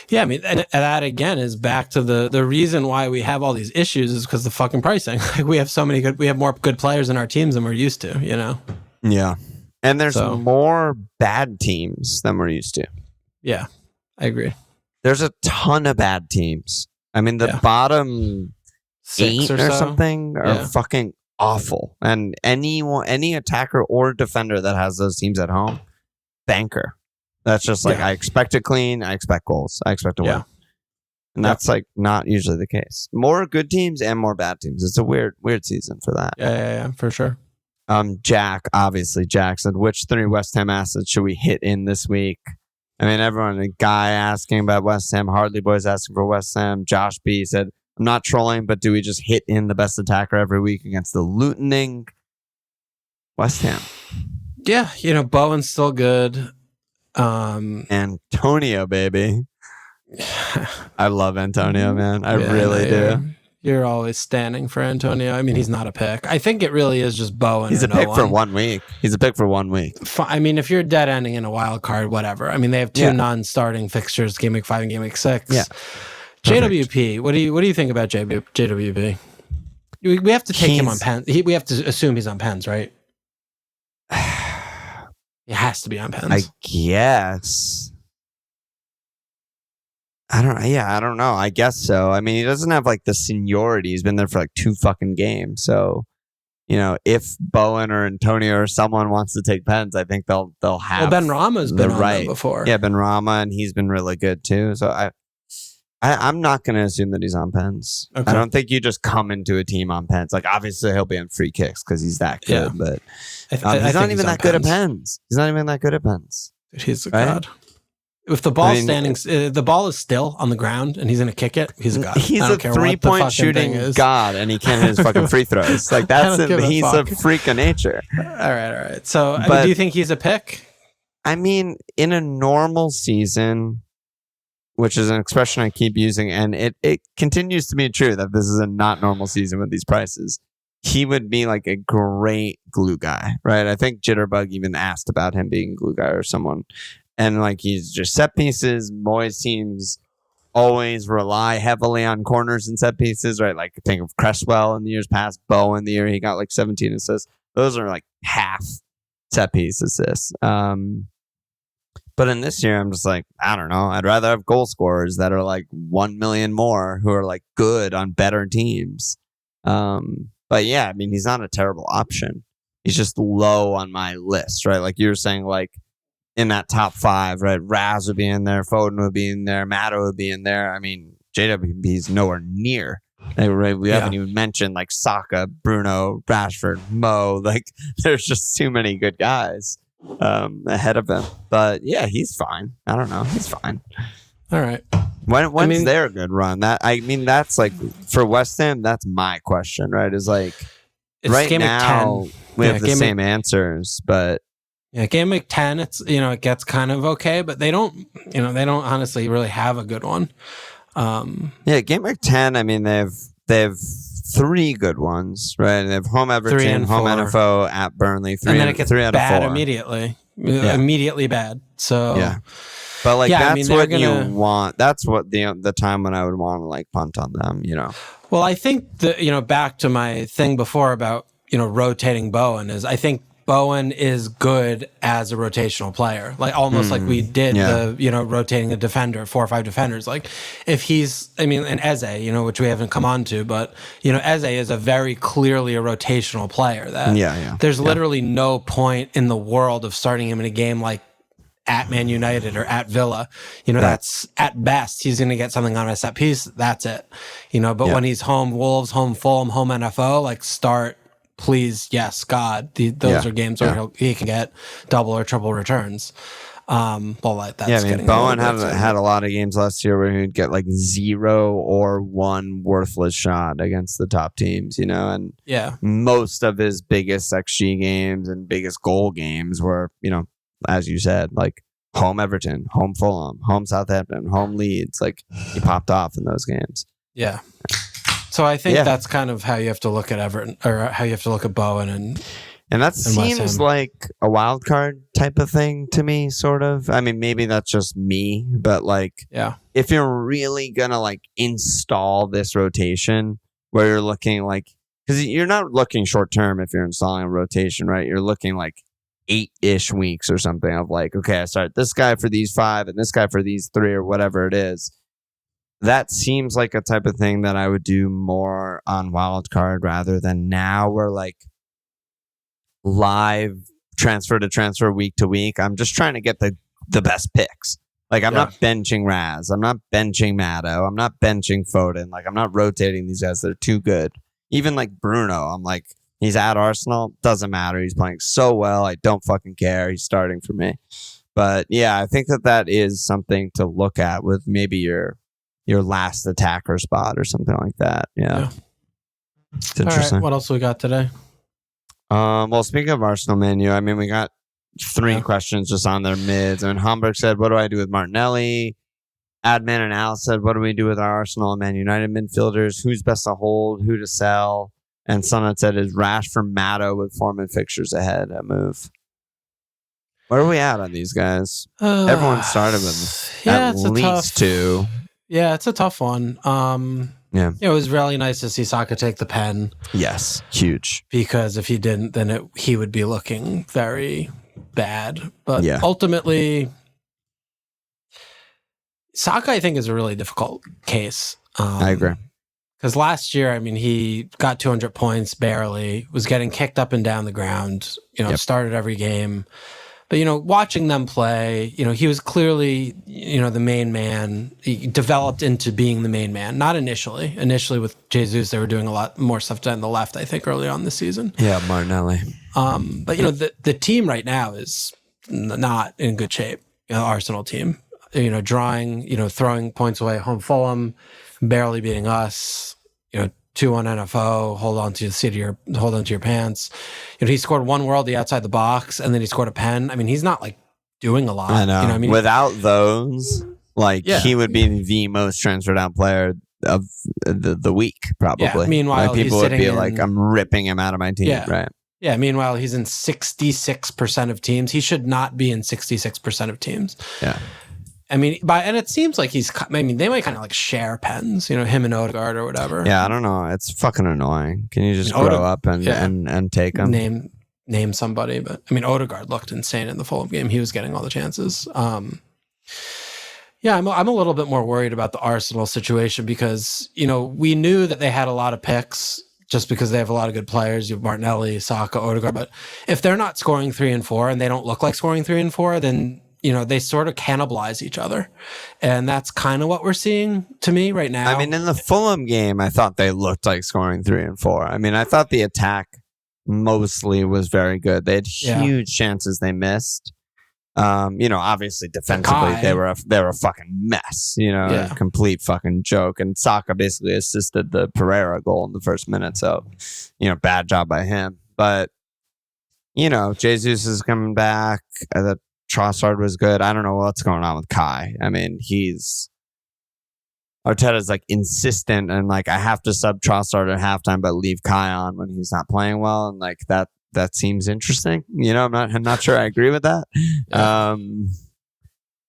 Yeah, I mean, and that again is back to the reason why we have all these issues is because the fucking pricing. Like we have more good players in our teams than we're used to, you know? Yeah. And there's more bad teams than we're used to. Yeah, I agree. There's a ton of bad teams. I mean, the bottom 6 or something are fucking awful. And any attacker or defender that has those teams at home, banker. That's just like, I expect it clean. I expect goals. I expect to win. And that's like not usually the case. More good teams and more bad teams. It's a weird season for that. Yeah, for sure. Jack said, which 3 West Ham assets should we hit in this week? I mean, everyone, a guy asking about West Ham, Hardly Boys asking for West Ham. Josh B said, I'm not trolling, but do we just hit in the best attacker every week against the Lutoning West Ham? Yeah, Bowen's still good. Antonio, baby. I love Antonio, man. I really do. You're always standing for Antonio. I mean, he's not a pick. I think it really is just Bowen. He's a pick for 1 week. I mean, if you're dead ending in a wild card, whatever. I mean, they have 2 non-starting fixtures, Game Week 5 and Game Week 6. Yeah. JWP, what do you think about JWP? We have to take him on pens. We have to assume he's on pens, right? He has to be on pens. I guess. I don't know. I guess so. I mean, he doesn't have like the seniority. He's been there for like 2 fucking games. So, if Bowen or Antonio or someone wants to take pens, I think they'll have. Well, Ben Rama's been on them before. Yeah, Ben Rama, and he's been really good too. So I'm not going to assume that he's on pens. Okay. I don't think you just come into a team on pens. Like, obviously, he'll be on free kicks because he's that good. But he's not even that good at pens. He's not even that good at pens. He's a god. If the ball the ball is still on the ground and he's going to kick it, he's a god. He's a 3-point shooting god, and he can't hit his fucking free throws. Like he's a freak of nature. All right. So, do you think he's a pick? I mean, in a normal season, which is an expression I keep using, and it continues to be true that this is a not normal season with these prices, he would be like a great glue guy, right? I think Jitterbug even asked about him being a glue guy or someone. And like he's just set pieces. Moyes teams always rely heavily on corners and set pieces, right? Like think of Cresswell in the years past, Bowen the year he got like 17 assists. Those are like half set piece assists. But in this year, I'm just like, I don't know. I'd rather have goal scorers that are like 1 million more who are like good on better teams. But yeah, I mean, he's not a terrible option. He's just low on my list, right? Like you were saying, like, in that top 5, right? Raz would be in there, Foden would be in there, Maddo would be in there. I mean, JWP's nowhere near. Right? We haven't even mentioned like Saka, Bruno, Rashford, Mo. Like, there's just too many good guys ahead of him. But yeah, he's fine. I don't know. He's fine. All right. When's their good run? That's like for West Ham. That's my question, right? Is like right now we have the same answers, but. Yeah, Game Week 10, it's it gets kind of okay, but they don't honestly really have a good one. Game Week 10, I mean they have 3 good ones, right? They have home Everton, home NFO, at Burnley, 3 and then it gets 3 out bad of 4. immediately bad. So but like that's what you want. That's what the time when I would want to like punt on them, Well, I think back to my thing before about rotating Bowen is I think Bowen is good as a rotational player, like almost like we did rotating a defender, 4 or 5 defenders. Like if he's, and Eze, which we haven't come on to, but Eze is a very clearly a rotational player that there's literally no point in the world of starting him in a game like at Man United or at Villa. That's at best, he's going to get something on a set piece. That's it. But when he's home Wolves, home Fulham, home NFO, like start, please. Yes, God. Those are games where he can get double or triple returns. Bowen had a lot of games last year where he'd get like 0 or 1 worthless shot against the top teams, and most of his biggest XG games and biggest goal games were, as you said, like home Everton, home Fulham, home Southampton, home Leeds. Like he popped off in those games. Yeah. So I think that's kind of how you have to look at Everton, or how you have to look at Bowen and that seems like a wild card type of thing to me, sort of. I mean, maybe that's just me, but like, if you're really gonna like install this rotation, where you're looking like, because you're not looking short term if you're installing a rotation, right? You're looking like 8-ish weeks or something of like, okay, I start this guy for these 5 and this guy for these 3 or whatever it is. That seems like a type of thing that I would do more on wild card rather than now, where like live transfer to transfer week to week. I'm just trying to get the best picks. Like I'm not benching Raz. I'm not benching Maddo. I'm not benching Foden. Like I'm not rotating these guys. They're too good. Even like Bruno, I'm like, he's at Arsenal. Doesn't matter. He's playing so well. I don't fucking care. He's starting for me. But yeah, I think that is something to look at with maybe your last attacker spot or something like that. Yeah. It's interesting. All right, what else we got today? Well, speaking of Arsenal menu, I mean, we got 3 questions just on their mids. I mean, Hamburg said, what do I do with Martinelli? Adman and Al said, what do we do with our Arsenal and Man United midfielders? Who's best to hold? Who to sell? And Sonat said, is Rash for Maddo with form and fixtures ahead a move? Where are we at on these guys? Everyone started with at least 2. Yeah, it's a tough one. It was really nice to see Saka take the pen. Yes, huge. Because if he didn't, then he would be looking very bad. But ultimately, Saka, I think, is a really difficult case. I agree. Because last year, I mean, he got 200 points barely, was getting kicked up and down the ground, started every game. But, watching them play, he was clearly, the main man. He developed into being the main man. Not initially. Initially with Jesus, they were doing a lot more stuff down the left, I think, early on this season. Yeah, Martinelli. But, the team right now is not in good shape. The Arsenal team, drawing, throwing points away, home Fulham, barely beating us, 2-1 NFO, hold on to your pants. He scored 1 worldie outside the box, and then he scored a pen. I mean, he's not like doing a lot. I know. Without those, he would be the most transferred out player of the week, probably. Yeah, meanwhile, people would be like, I'm ripping him out of my team, right? Yeah, meanwhile, he's in 66% of teams. He should not be in 66% of teams. Yeah. I mean, and it seems like they might kind of like share pens, him and Odegaard or whatever. Yeah, I don't know. It's fucking annoying. Can you just grow up and take him? Name somebody. But I mean, Odegaard looked insane in the Fulham game. He was getting all the chances. I'm a little bit more worried about the Arsenal situation because, we knew that they had a lot of picks just because they have a lot of good players. You have Martinelli, Saka, Odegaard. But if they're not scoring 3 and 4 and they don't look like scoring 3 and 4, then they sort of cannibalize each other. And that's kind of what we're seeing to me right now. I mean, in the Fulham game, I thought they looked like scoring 3 and 4. I mean, I thought the attack mostly was very good. They had huge chances they missed. Obviously defensively, they were a fucking mess, a complete fucking joke. And Saka basically assisted the Pereira goal in the first minute. So, bad job by him. But, Jesus is coming back. The Trossard was good. I don't know what's going on with Kai. I mean, Arteta's like insistent and like, I have to sub Trossard at halftime, but leave Kai on when he's not playing well. And like that seems interesting. I'm not sure I agree with that. Yeah.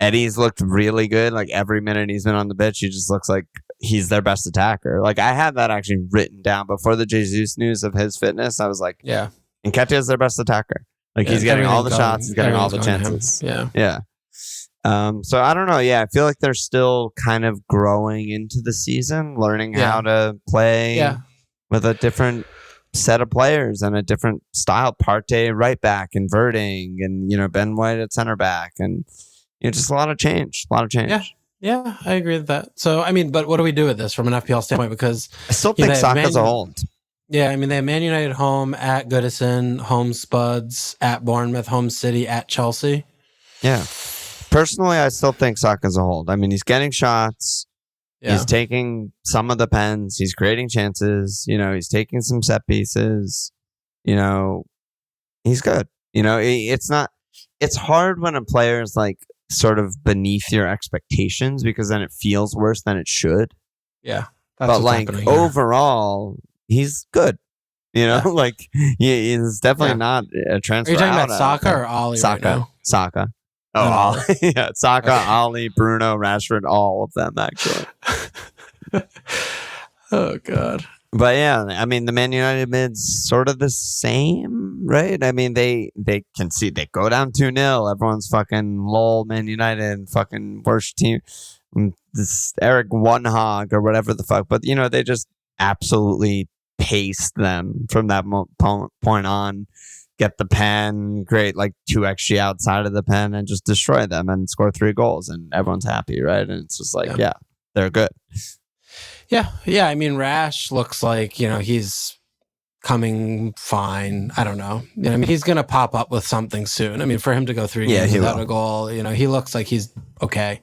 Eddie's looked really good. Like every minute he's been on the pitch, he just looks like he's their best attacker. Like I had that actually written down before the Jesus news of his fitness. I was like, Nketiah is their best attacker. Like he's getting all the shots, he's getting all the chances. Yeah. So I don't know. Yeah, I feel like they're still kind of growing into the season, learning how to play with a different set of players and a different style. Partey right back, inverting, and Ben White at center back, and just a lot of change. Yeah, I agree with that. So, I mean, but what do we do with this from an FPL standpoint? Because I still think Saka's a hold. Yeah, I mean, they have Man United home, at Goodison, home Spuds, at Bournemouth, home City, at Chelsea. Yeah. Personally, I still think Saka's a hold. I mean, he's getting shots. Yeah. He's taking some of the pens. He's creating chances. He's taking some set pieces. He's good. It's hard when a player is like sort of beneath your expectations because then it feels worse than it should. Yeah. But like overall, he's good. Like he's definitely not a transfer. Are you talking about Saka or Ollie? Saka. Right now? Saka. Oh, Ollie. Yeah, Saka, okay. Ollie, Bruno, Rashford, all of them actually. Oh God. But yeah, I mean the Man United mid's sort of the same, right? I mean they can see they go down 2-0. Everyone's fucking lol Man United, fucking worst team. This Eric One Hog or whatever the fuck. But they just absolutely paced them from that point on. Get the pen, great, like 2xG outside of the pen, and just destroy them and score 3 goals, and everyone's happy, right? And it's just like, yeah they're good. Yeah. I mean, Rash looks like he's coming fine. I don't know. I mean, he's gonna pop up with something soon. I mean, for him to go 3 games without a goal, he looks like he's okay.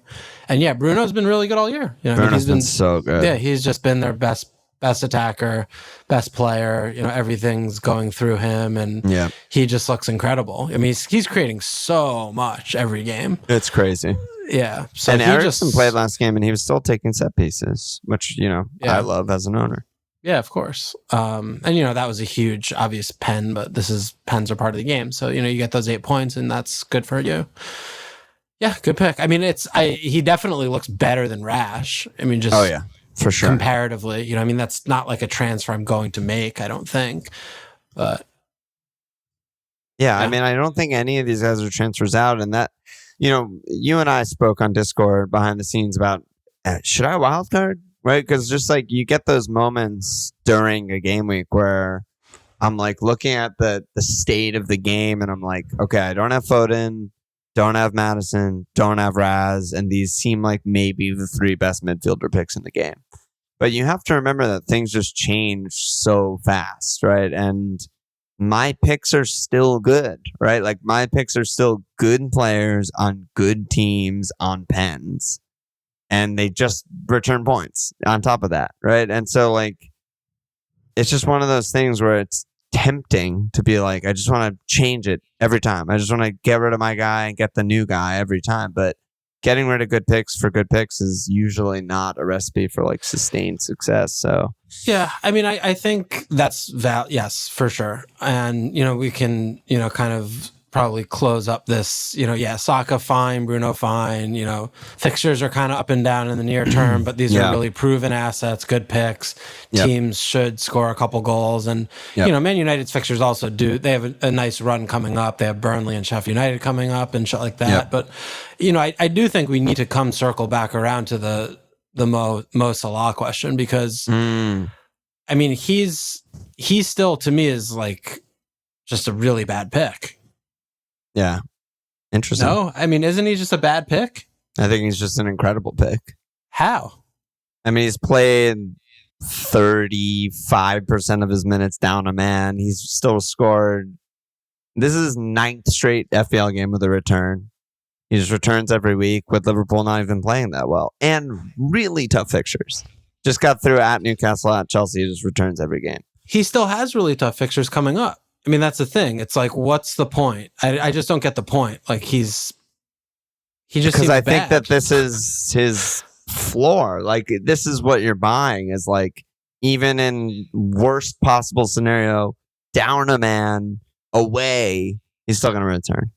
And yeah, Bruno's been really good all year. Bruno's been so good. Yeah, he's just been their best attacker, best player. Everything's going through him, and he just looks incredible. I mean, he's creating so much every game. It's crazy. Yeah. So and Ericsson played last game, and he was still taking set pieces, which I love as an owner. Yeah, of course. And that was a huge, obvious pen, but pens are part of the game. So you get those 8 points, and that's good for you. Yeah, good pick. I mean, he definitely looks better than Rash. I mean, just for sure. Comparatively, I mean, that's not like a transfer I'm going to make, I don't think. But yeah, I mean, I don't think any of these guys are transfers out, and that you and I spoke on Discord behind the scenes about should I wildcard, right? Because just like you get those moments during a game week where I'm like looking at the state of the game, and I'm like, okay, I don't have Foden, don't have Maddison, don't have Raz, and these seem like maybe the 3 best midfielder picks in the game. But you have to remember that things just change so fast, right? And my picks are still good, right? Like my picks are still good players on good teams on pens, and they just return points on top of that, right? And so like, it's just one of those things where it's tempting to be like, I just want to change it every time. I just want to get rid of my guy and get the new guy every time. But getting rid of good picks for good picks is usually not a recipe for like sustained success. So yeah, I mean, I think that's yes, for sure. And we can kind of probably close up this, Saka fine, Bruno fine, fixtures are kind of up and down in the near term, but these are really proven assets, good picks. Teams should score a couple goals. And, Man United's fixtures also they have a nice run coming up. They have Burnley and Sheffield United coming up and shit like that. But, I do think we need to circle back around to the Mo Salah question, because, I mean, he's still, to me, is like just a really bad pick. Yeah. Interesting. No, I mean, isn't he just a bad pick? I think he's just an incredible pick. How? I mean, he's played 35% of his minutes down a man. He's still scored. This is his 9th straight FPL game with a return. He just returns every week, with Liverpool not even playing that well. And really tough fixtures. Just got through at Newcastle, at Chelsea. He just returns every game. He still has really tough fixtures coming up. I mean, that's the thing. It's like, what's the point? I just don't get the point. Like, he just because I think bad. that this is his floor. Like, this is what you're buying, is like, even in worst possible scenario, down a man, away, he's still going to return.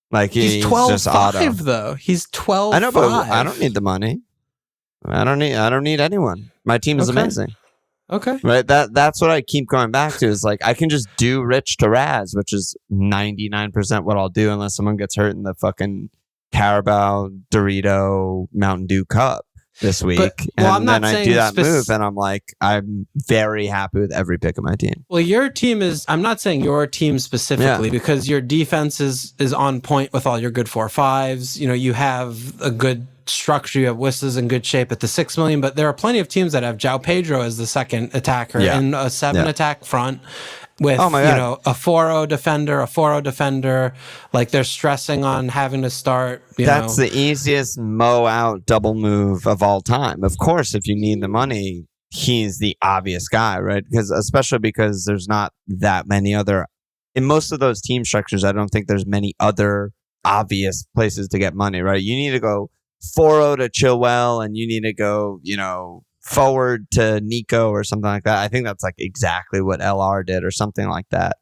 Like, he's 12-5 though. He's 12-5. I know, but I don't need the money. I don't need anyone. My team is amazing. Okay. Right. That's what I keep going back to, is like, I can just do Rich to Raz, which is 99% what I'll do, unless someone gets hurt in the fucking Carabao Dorito Mountain Dew Cup. this week. I'm not then I saying do that move and I'm like, I'm very happy with every pick of my team. Well, your team is, I'm not saying your team specifically because your defense is on point with all your good 4-5s. You know, you have a good structure. You have Wissa's in good shape at the 6 million, but there are plenty of teams that have João Pedro as the second attacker and a 7 attack front with, a 4-0 defender, like they're stressing on having to start. That's the easiest mow out double move of all time. Of course, if you need the money, he's the obvious guy, right? Especially because there's not that many other, in most of those team structures, I don't think there's many other obvious places to get money, right? You need to go 4-0 to Chilwell and you need to go, forward to Nico or something like that. I think that's like exactly what LR did or something like that.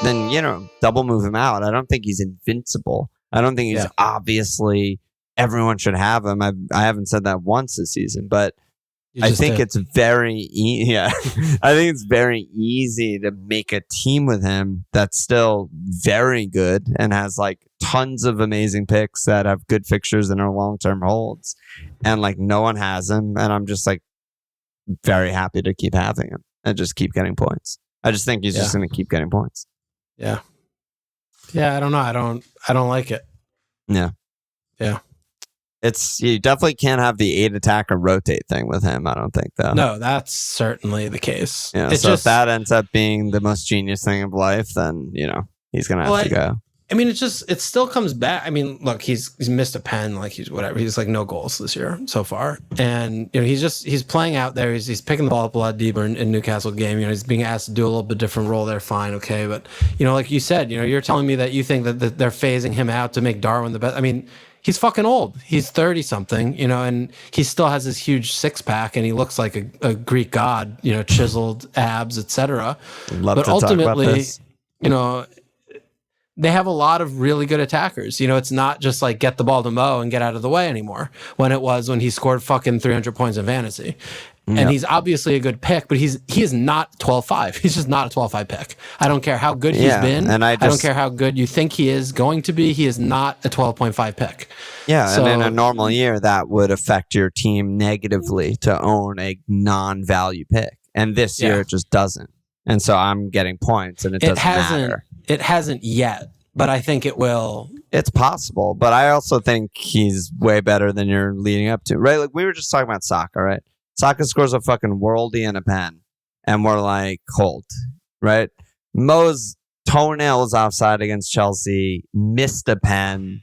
Then, double move him out. I don't think he's invincible. I don't think he's obviously everyone should have him. I haven't said that once this season, but I think it's very I think it's very easy to make a team with him that's still very good and has like tons of amazing picks that have good fixtures and are long-term holds. And like no one has him. And I'm just like very happy to keep having him and just keep getting points. I just think he's just going to keep getting points. Yeah. Yeah. I don't know. I don't like it. Yeah. Yeah. You definitely can't have the 8 attacker rotate thing with him, I don't think, though. No, that's certainly the case. Yeah, so if that ends up being the most genius thing of life, then, he's going to have to go. I mean, it still comes back. I mean, look, he's missed a pen, like he's whatever. He's like no goals this year so far. And, he's playing out there. He's picking the ball up a lot deeper in Newcastle game. He's being asked to do a little bit different role there. Fine. Okay. But, like you said, you're telling me that you think that they're phasing him out to make Darwin the best. I mean, he's fucking old. He's 30 something, and he still has this huge 6-pack and he looks like a Greek god, chiseled abs, etc. But ultimately, they have a lot of really good attackers. It's not just like get the ball to Mo and get out of the way anymore when he scored fucking 300 points in fantasy. Yep. And he's obviously a good pick, but he is not 12-5. He's just not a 12-5 pick. I don't care how good he's been. And I don't care how good you think he is going to be. He is not a 12.5 pick. Yeah, so, and in a normal year, that would affect your team negatively to own a non-value pick. And this year, it just doesn't. And so I'm getting points, and it doesn't matter. It hasn't yet, but I think it will. It's possible, but I also think he's way better than you're leading up to, right? Like we were just talking about Saka, right? Saka scores a fucking worldie and a pen, and we're like, hold, right? Mo's toenails offside against Chelsea, missed a pen.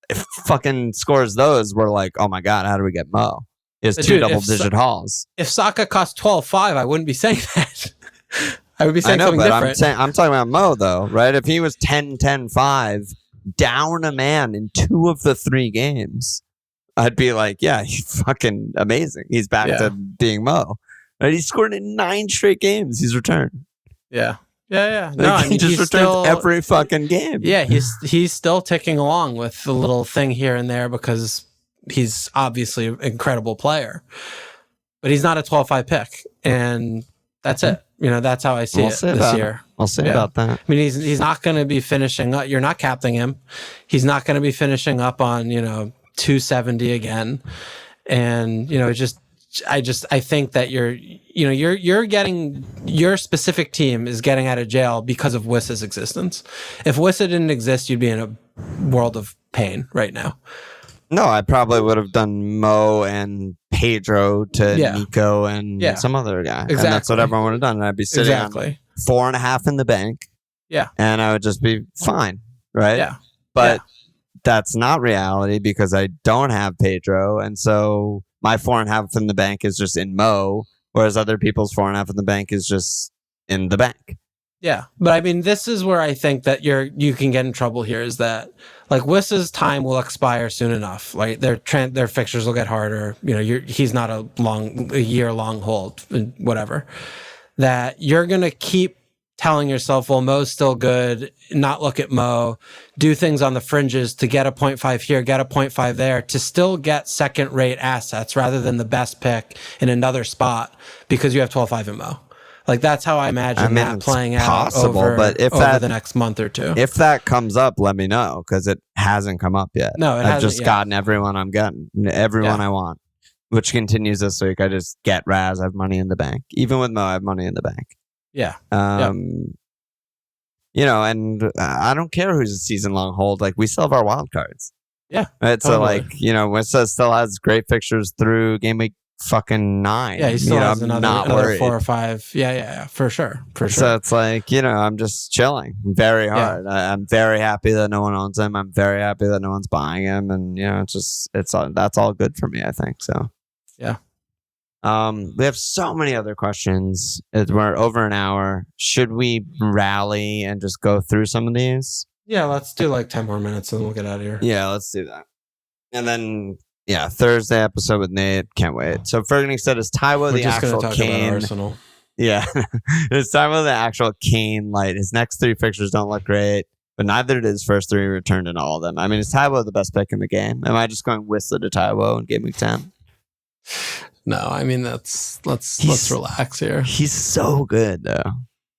If fucking scores those, we're like, oh my God, how do we get Mo? He has 2 double-digit hauls. If Saka cost 12.5, I wouldn't be saying that. I would be saying something different. I'm talking about Mo, though, right? If he was 10-10-5, down a man in 2 of the 3 games, I'd be like, yeah, he's fucking amazing. He's back to being Mo. Right? He's scored in 9 straight games. He's returned. Yeah. Yeah. No, I mean, he just returns every fucking game. Yeah, he's still ticking along with the little thing here and there because he's obviously an incredible player. But he's not a 12-5 pick. And that's it. That's how I see it this year. I'll say about that. I mean, he's not going to be finishing up. You're not captaining him. He's not going to be finishing up on, 270 again. And, I think that you're getting, your specific team is getting out of jail because of Wissa's existence. If Wissa didn't exist, you'd be in a world of pain right now. No, I probably would have done Mo and Pedro to Nico and some other guy. Exactly. And that's what everyone would have done. And I'd be sitting on 4.5 in the bank. Yeah. And I would just be fine. Right. Yeah. But that's not reality because I don't have Pedro. And so my 4.5 in the bank is just in Mo, whereas other people's 4.5 in the bank is just in the bank. Yeah, but I mean, this is where I think that you can get in trouble here is that like Wissa's time will expire soon enough. Like their fixtures will get harder. He's not a year long hold, whatever. That you're gonna keep telling yourself, well, Mo's still good. Not look at Mo. Do things on the fringes to get a 0.5 here, get a 0.5 there, to still get second rate assets rather than the best pick in another spot because you have 12.5 in Mo. Like that's how I imagine that playing out possible, over, but if over the next month or two. If that comes up, let me know, because it hasn't come up yet. No, I've just gotten everyone I'm getting, everyone I want, which continues this week. I just get Raz. I have money in the bank. Even with Mo, I have money in the bank. Yeah. You know, and I don't care who's a season long hold. Like, we still have our wild cards. Yeah. Right. Totally. So, like, you know, Wissa still has great fixtures through game week fucking 9. Yeah, he still has I'm another 4 or 5. Yeah, for sure. So it's like, you know, I'm just chilling very hard. I'm very happy that no one owns him. I'm very happy that no one's buying him, and you know, that's all good for me, I think. So yeah. We have so many other questions. We're over an hour. Should we rally and just go through some of these? Yeah, let's do like 10 more minutes and we'll get out of here. Yeah, let's do that. And then, yeah, Thursday episode with Nate. Can't wait. So Ferguson said, is Taiwo the actual Kane? Arsenal. Yeah. Is Taiwo the actual Kane light? His next 3 fixtures don't look great, but neither did his first 3 returned in all of them. I mean, is Taiwo the best pick in the game? Am I just going Whistler to Taiwo in game week 10? No, I mean, let's relax here. He's so good, though.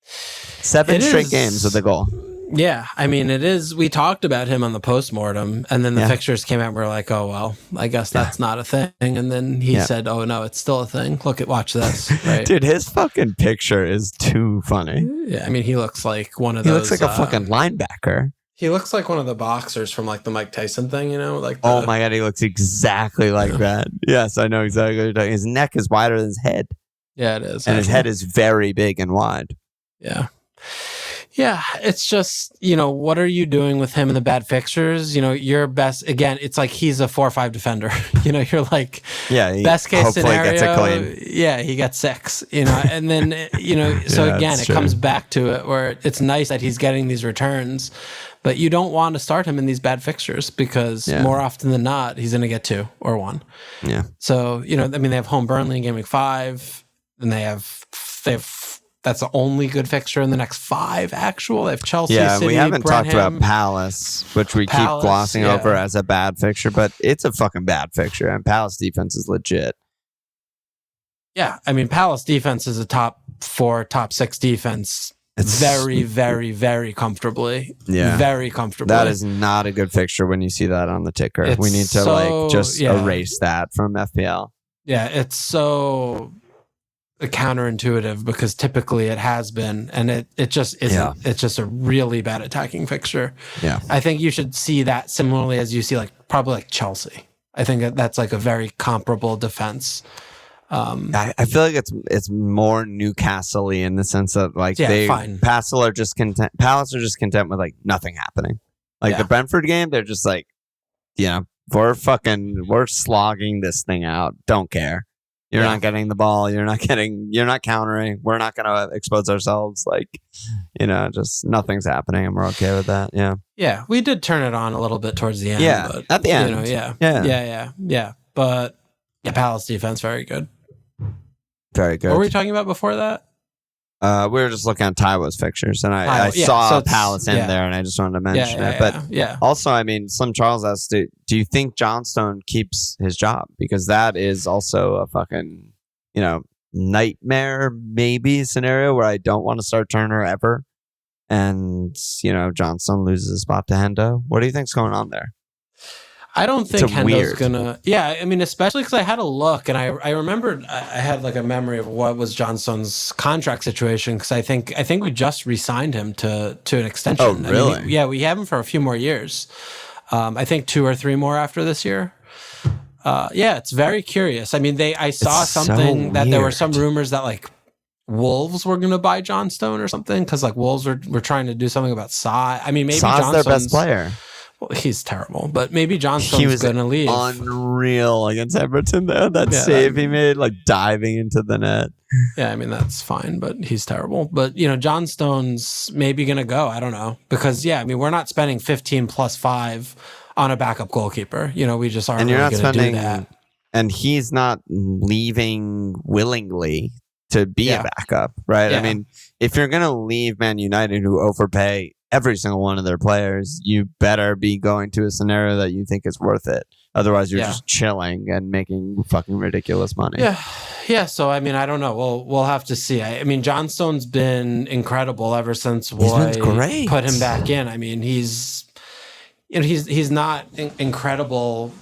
7 straight games with a goal. Yeah, I mean, it is. We talked about him on the postmortem, and then the fixtures came out and we were like, oh, well, I guess that's not a thing. And then he said, oh, no, it's still a thing. Watch this. Right? Dude, his fucking picture is too funny. Yeah, I mean, he looks like one of those. He looks like a fucking linebacker. He looks like one of the boxers from like the Mike Tyson thing, you know? Like oh my God, he looks exactly like that. Yes, I know exactly what you're talking. His neck is wider than his head. Yeah, it is. And his head is very big and wide. Yeah. Yeah, it's just, you know, what are you doing with him in the bad fixtures? You know, your best, again, it's like he's a 4 or 5 defender. You know, you're like, best case scenario, gets a clean. Yeah, he got 6, you know, and then, you know, so again, it comes back to it where it's nice that he's getting these returns, but you don't want to start him in these bad fixtures because more often than not, he's going to get 2 or 1. Yeah. So, you know, I mean, they have home Burnley in game week 5, and they have that's the only good fixture in the next 5 actual. They have Chelsea, City, we haven't Brentford, talked about Palace, which we keep glossing over as a bad fixture, but it's a fucking bad fixture, and Palace defense is legit. Yeah, I mean, Palace defense is a top 4, top 6 defense. It's very, very, very comfortably. Yeah. Very comfortably. That is not a good fixture when you see that on the ticker. We need to just erase that from FPL. Yeah, it's so counterintuitive because typically it has been, and it just isn't. It's just a really bad attacking fixture. Yeah, I think you should see that similarly as you see probably like Chelsea. I think that's like a very comparable defense. I feel like it's more Newcastle-y in the sense that Palace are just content with like nothing happening. Like the Brentford game, they're just like, we're slogging this thing out. Don't care. You're not getting the ball. You're not countering. We're not going to expose ourselves. Just nothing's happening, and we're okay with that. Yeah. Yeah. We did turn it on a little bit towards the end. Yeah. But, at the end. Yeah. But Palace defense, very good. Very good. What were we talking about before that? We were just looking at Taiwo's fixtures, and I saw Palace in there, and I just wanted to mention it. But also, I mean, Slim Charles asked, do you think Johnstone keeps his job? Because that is also a fucking, nightmare maybe scenario where I don't want to start Turner ever. And, Johnstone loses his spot to Hendo. What do you think's going on there? I don't think Hendo's gonna. Yeah, I mean, especially because I had a look and I remembered I had like a memory of what was Johnson's contract situation because I think we just re-signed him to an extension. Oh, really? I mean, we have him for a few more years. I think 2 or 3 more after this year. It's very curious. I mean, I saw something that there were some rumors that like Wolves were going to buy Johnstone or something because like Wolves were trying to do something about Sa. I mean, maybe Johnson's their best player. Well, he's terrible, but maybe Johnston's going to leave. Unreal against Everton, though. That save he made, like diving into the net. Yeah, I mean, that's fine, but he's terrible. But, Johnstone's maybe going to go. I don't know. Because, we're not spending 15 plus 5 on a backup goalkeeper. We just aren't really going to do that. And he's not leaving willingly to be a backup, right? Yeah. I mean, if you're going to leave Man United, who overpay every single one of their players, you better be going to a scenario that you think is worth it. Otherwise, you're just chilling and making fucking ridiculous money. Yeah, so I mean, I don't know. We'll have to see. I mean, Johnstone's been incredible ever since Roy put him back in. I mean, he's not incredible,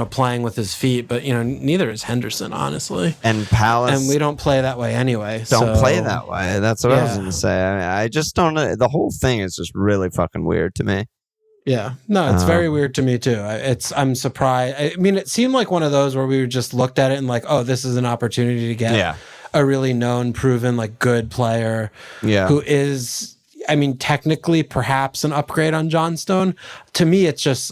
playing with his feet, but neither is Henderson, honestly. And Palace, and we don't play that way anyway. Don't play that way. That's what I was going to say. I mean, I just don't know. The whole thing is just really fucking weird to me. Yeah, no, it's very weird to me too. I'm surprised. I mean, it seemed like one of those where we just looked at it and like, oh, this is an opportunity to get a really known, proven, like good player who is, I mean, technically perhaps an upgrade on Johnstone. To me, it's just,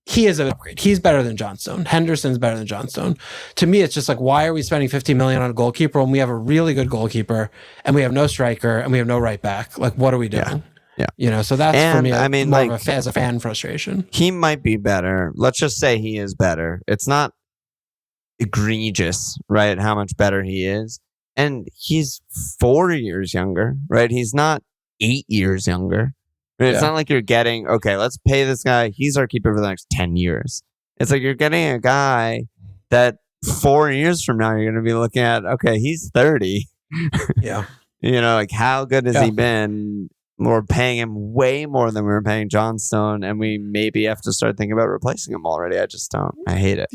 he is an upgrade. He's better than Johnstone. Henderson's better than Johnstone. To me, it's just like, why are we spending $50 million on a goalkeeper when we have a really good goalkeeper and we have no striker and we have no right back? Like, what are we doing? Yeah. So that's for me, I mean, more of as a fan frustration. He might be better. Let's just say he is better. It's not egregious, right? How much better he is. And he's 4 years younger, right? He's not 8 years younger. It's not like you're getting, okay, let's pay this guy. He's our keeper for the next 10 years. It's like you're getting a guy that 4 years from now, you're going to be looking at, okay, he's 30. Yeah. Like how good has he been? We're paying him way more than we were paying Johnstone, and we maybe have to start thinking about replacing him already. I just don't. I hate it.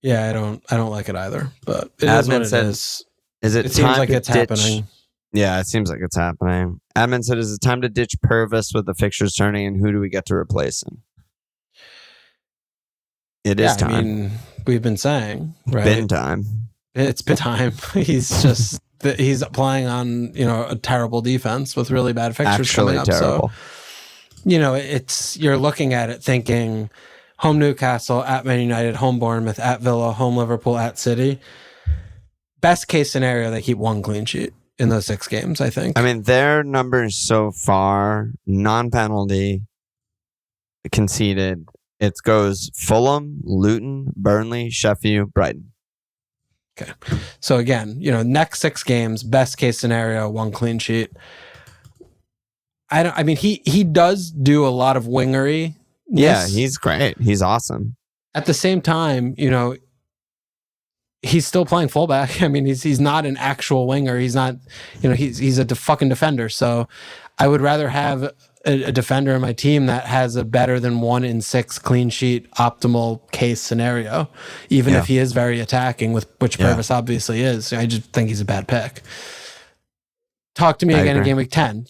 Yeah, I don't like it either. But it is what it is. It seems like it's happening. Yeah, it seems like it's happening. Admin said, "Is it time to ditch Purvis with the fixtures turning, and who do we get to replace him?" It is time. I mean, we've been saying, right? Been time. It's been time. He's playing on, a terrible defense with really bad fixtures coming up. Terrible. So, you're looking at it thinking home Newcastle, at Man United, home Bournemouth, at Villa, home Liverpool, at City. Best case scenario, they keep one clean sheet in those 6 games, I think. I mean, their numbers so far, non-penalty, conceded, it goes Fulham, Luton, Burnley, Sheffield, Brighton. Okay. So again, next 6 games, best case scenario, one clean sheet. I mean, he does do a lot of wingery. Yeah, he's great. He's awesome. At the same time, he's still playing fullback. I mean, he's not an actual winger. He's not, he's a fucking defender. So I would rather have a defender in my team that has a better than 1 in 6 clean sheet optimal case scenario, even if he is very attacking, which Purvis obviously is. I just think he's a bad pick. Talk to me again in Gameweek 10.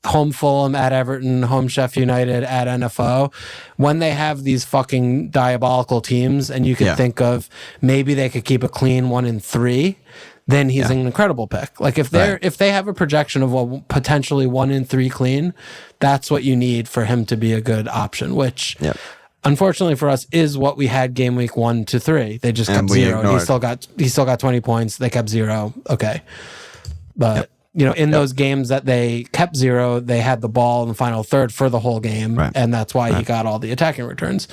Home Fulham, at Everton, home Sheffield United, at NFO. When they have these fucking diabolical teams, and you can think of maybe they could keep a clean 1 in 3, then he's an incredible pick. Like if they have a projection of potentially 1 in 3 clean, that's what you need for him to be a good option. Which, unfortunately for us, is what we had game week 1 to 3. They just kept 0. He still got 20 points. They kept 0. Okay, but. In those games that they kept 0, they had the ball in the final third for the whole game, and that's why he got all the attacking returns.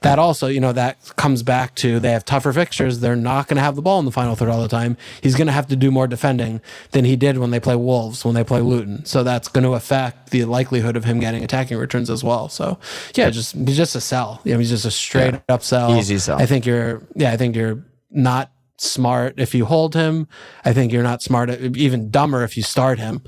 That also, that comes back to they have tougher fixtures. They're not going to have the ball in the final third all the time. He's going to have to do more defending than he did when they play Wolves, when they play Luton. So that's going to affect the likelihood of him getting attacking returns as well. So he's just a sell. He's just a straight up sell. Easy sell. I think you're not smart if you hold him. I think you're not smart, even dumber if you start him.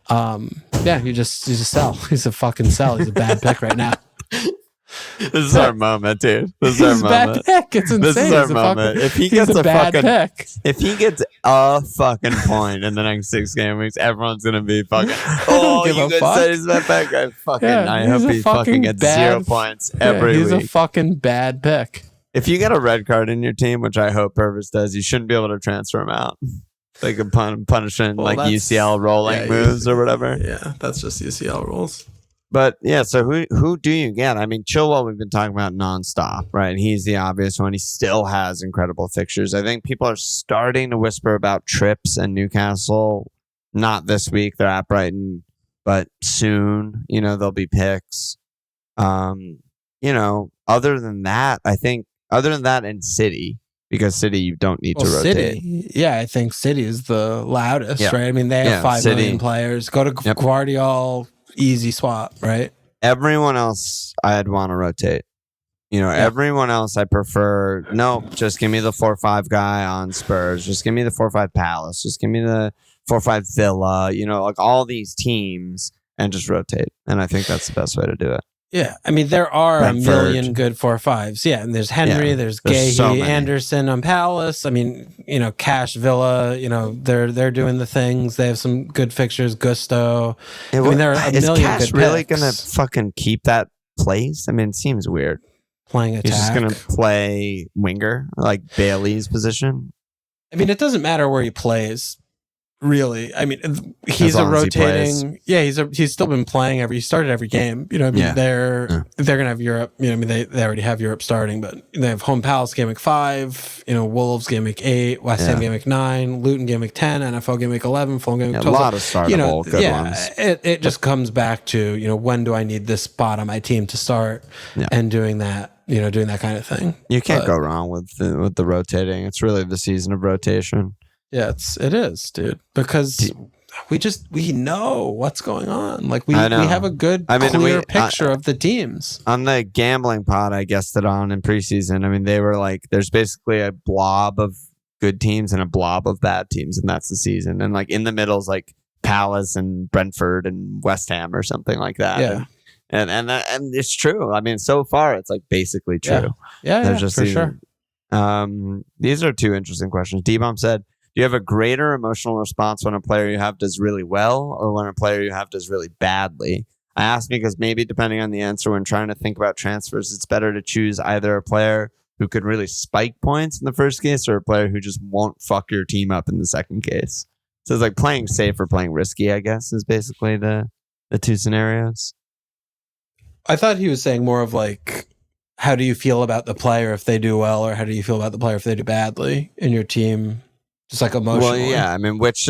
He's a sell. He's a fucking sell. He's a bad pick right now. This is our moment, dude. This is our moment. Bad pick. It's insane. This is our moment. If he gets a bad pick, if he gets a fucking point in the next 6 game weeks, everyone's gonna be fucking. Oh, you guys said he's a bad pick. I hope he fucking gets 0 points every week. He's a fucking bad pick. If you get a red card in your team, which I hope Purvis does, you shouldn't be able to transfer him out. Like a punishment, like UCL rolling moves or whatever. Yeah, that's just UCL rules. But so who do you get? I mean, Chilwell, we've been talking about nonstop, right? He's the obvious one. He still has incredible fixtures. I think people are starting to whisper about Trips and Newcastle. Not this week. They're at Brighton, but soon, there'll be picks. Other than that, I think. Other than that, and City, because City you don't need to rotate. City, I think City is the loudest, right? I mean, they have 5 million players. Go to Guardiola, easy swap, right? Everyone else, I'd want to rotate. Everyone else I prefer. No, just give me the 4-5 guy on Spurs. Just give me the 4-5 Palace. Just give me the 4-5 Villa. Like all these teams, and just rotate. And I think that's the best way to do it. Yeah, I mean there are Brentford. a million good 4-5s. Yeah, and there's Henry, there's Gahey, so Anderson on Palace. I mean, Cash Villa. They're doing the things. They have some good fixtures. Gusto. I mean, there are a million Cash good really picks. gonna fucking keep that place? I mean, it seems weird. Playing attack. He's just gonna play winger, like Bailey's position. I mean, it doesn't matter where he plays. Really, I mean, he's a rotating. He's still been playing he started every game. They're gonna have Europe. I mean, they already have Europe starting, but they have home Palace game week 5. Wolves game week 8, West Ham game week 9, Luton game week 10, NFL game week 11, Fulham game week 12. A lot of startable good ones. It just comes back to when do I need this spot on my team to start, and doing that. Doing that kind of thing. You can't go wrong with the rotating. It's really the season of rotation. Yeah, it is, dude. Because we know what's going on. Like we have a good clear picture of the teams. On the gambling pod I guessed it on in preseason. I mean, they were like, there's basically a blob of good teams and a blob of bad teams, and that's the season. And like in the middle is like Palace and Brentford and West Ham or something like that. Yeah. And it's true. I mean, so far it's like basically true. Yeah, for sure. These are two interesting questions. D-Bomb said, do you have a greater emotional response when a player you have does really well or when a player you have does really badly? I ask because maybe depending on the answer when trying to think about transfers, it's better to choose either a player who could really spike points in the first case or a player who just won't fuck your team up in the second case. So it's like playing safe or playing risky, I guess, is basically the two scenarios. I thought he was saying more of like, how do you feel about the player if they do well, or how do you feel about the player if they do badly in your team? Just like emotionally. Well, yeah. I mean, which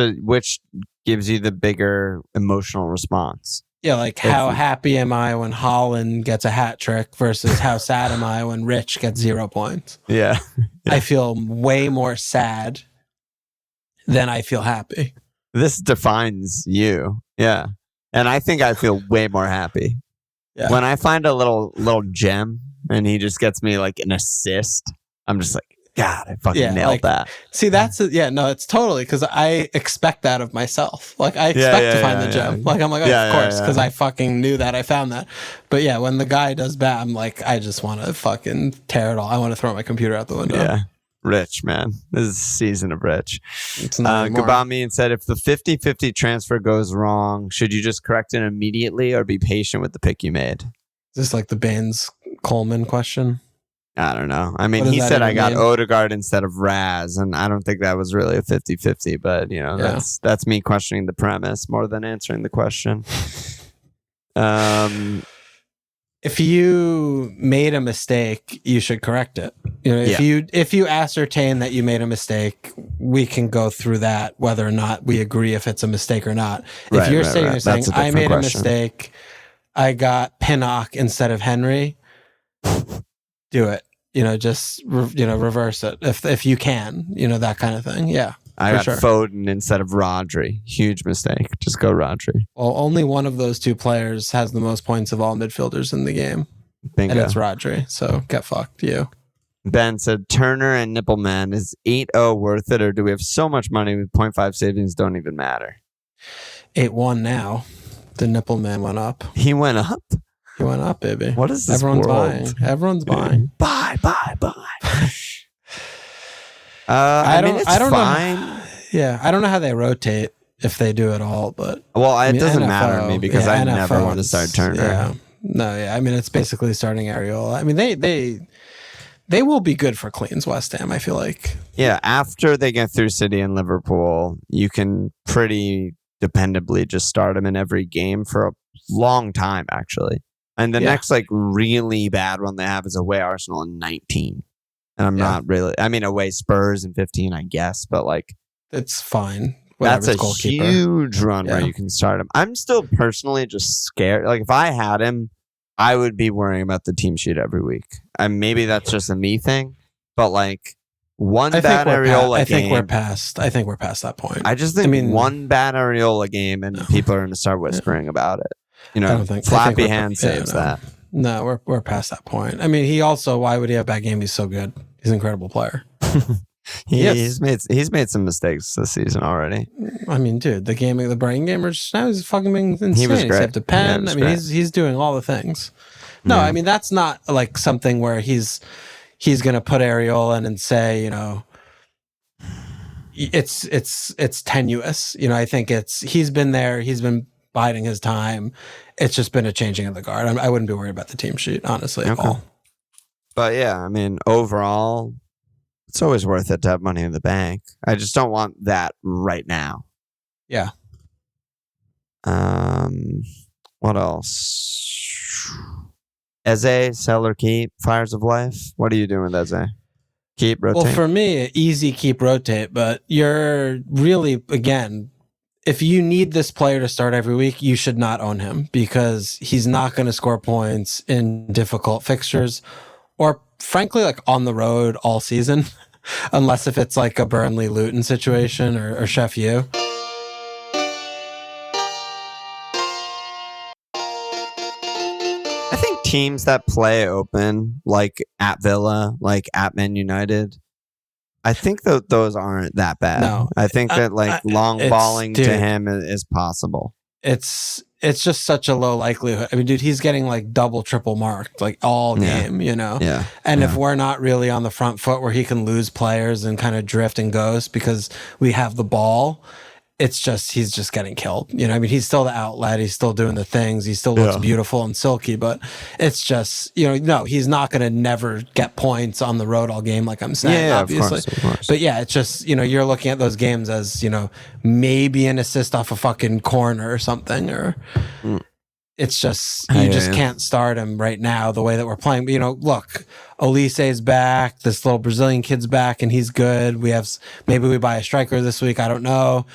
gives you the bigger emotional response? Yeah, like how happy am I when Haaland gets a hat trick versus how sad am I when Rich gets 0 points? Yeah. I feel way more sad than I feel happy. This defines you. Yeah. And I think I feel way more happy. Yeah. When I find a little gem and he just gets me like an assist, I'm just like, God, I fucking nailed that. See, it's totally because I expect that of myself. Like I expect to find the gem. Like I'm like, of course, because I fucking knew that I found that. But yeah, when the guy does bad, I'm like, I just want to fucking tear it all. I want to throw my computer out the window. Yeah. Rich, man. This is the season of Rich. It's not Gabami and said, if the 50-50 transfer goes wrong, should you just correct it immediately or be patient with the pick you made? Is this like the Baines Coleman question? I don't know. I mean, he said I got Odegaard instead of Raz, and I don't think that was really a 50-50, but that's me questioning the premise more than answering the question. If you made a mistake, you should correct it. If you ascertain that you made a mistake, we can go through that, whether or not we agree if it's a mistake or not. If you're saying I made a mistake, I got Pinnock instead of Henry, do it. Just reverse it if you can. That kind of thing. Yeah. I got Foden instead of Rodri. Huge mistake. Just go Rodri. Well, only one of those two players has the most points of all midfielders in the game. Bingo. And it's Rodri. So get fucked, you. Ben said, Turner and Nippleman, is 8-0 worth it, or do we have so much money with 0.5 savings don't even matter? 8-1 now. The Nippleman went up. He went up? He went up, baby. What is this Everyone's world? buying. Everyone's buying. Buy. I mean, it's fine. I don't know how they rotate if they do it all, but it doesn't matter to me because I never want to start Turner. Yeah. No, I mean, it's basically starting Areola. I mean, they will be good for cleans, West Ham, I feel like. Yeah, after they get through City and Liverpool, you can pretty dependably just start them in every game for a long time, actually. And the next really bad one they have is away Arsenal in 19. And I'm not really, I mean, away Spurs in 15, I guess, but like, it's fine. That's a Goalkeeper. Huge run where you can start him. I'm still personally just scared. Like if I had him, I would be worrying about the team sheet every week. And maybe that's just a me thing, but like one bad Areola game. I think we're past that point. I just think one bad Areola game and people are going to start whispering about it. Flappy hand saves that. No, we're past that point. I mean, he also, why would he have a bad game? He's so good. He's an incredible player. He's made some mistakes this season already. I mean, dude, the Brighton game, now he's fucking being insane. He was great. He's saved a pen. Yeah, I mean, he's doing all the things. No, I mean, that's not like something where he's going to put Areola in and say, you know, it's tenuous. You know, I think he's been there. He's been biding his time. It's just been a changing of the guard. I wouldn't be worried about the team sheet, honestly, at all. But yeah, I mean, overall, it's always worth it to have money in the bank. I just don't want that right now. Yeah. What else? Eze, sell or keep? Fires of Life? What are you doing with Eze? Keep, rotate? Well, for me, easy, keep, rotate. But you're really, again, if you need this player to start every week, you should not own him because he's not going to score points in difficult fixtures or frankly, like on the road all season, unless if it's like a Burnley Luton situation or Chef U. I think teams that play open, like at Villa, like at Man United, I think that those aren't that bad. No, I think that like long balling to him is possible. It's just such a low likelihood. I mean, dude, he's getting like double, triple marked like all game, you know? Yeah. And if we're not really on the front foot where he can lose players and kind of drift and ghost because we have the ball, he's just getting killed. You know, I mean, he's still the outlet. He's still doing the things. He still looks beautiful and silky, but it's just, you know, no, he's not going to never get points on the road all game, like I'm saying, obviously. Of course. But yeah, it's just, you know, you're looking at those games as, you know, maybe an assist off a fucking corner or something, or it's just, you just can't start him right now the way that we're playing. But, you know, look, Olise's back, this little Brazilian kid's back, and he's good. Maybe we buy a striker this week. I don't know.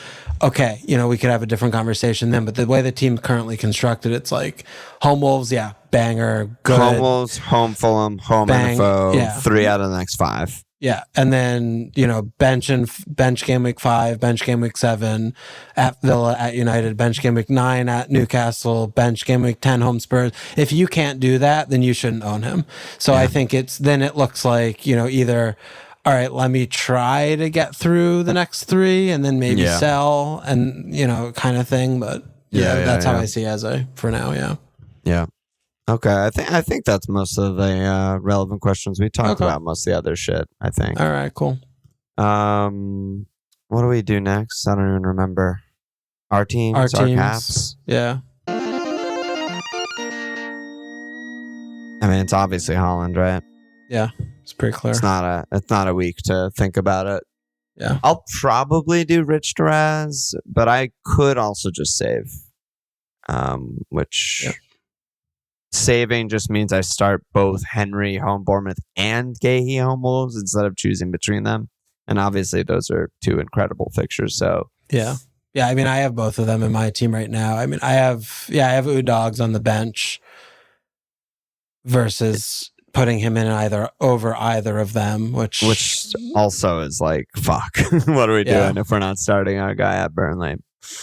Okay, you know, we could have a different conversation then. But the way the team's currently constructed, it's like home Wolves, banger, good. Home Wolves, home Fulham, home NFO, 3 out of the next 5. Yeah, and then, you know, bench game week 5, bench game week 7 at Villa, at United, bench game week 9 at Newcastle, bench game week 10 home Spurs. If you can't do that, then you shouldn't own him. So I think it looks like, you know, either, all right, let me try to get through the next 3 and then maybe sell and, you know, kind of thing. But that's how I see Eze for now. Yeah. Yeah. Okay, I think that's most of the relevant questions. We talked about most of the other shit, I think. All right, cool. What do we do next? I don't even remember. Our teams, our caps. Yeah. I mean, it's obviously Holland, right? Yeah, it's pretty clear. It's not a week to think about it. Yeah. I'll probably do Richarlison, but I could also just save. Which... Yeah. Saving just means I start both Henry home Bournemouth and Gahey home Wolves instead of choosing between them. And obviously those are 2 incredible fixtures. So yeah. I mean, I have both of them in my team right now. I mean, I have Udogs on the bench versus putting him in over either of them, which also is like, fuck, what are we doing if we're not starting our guy at Burnley?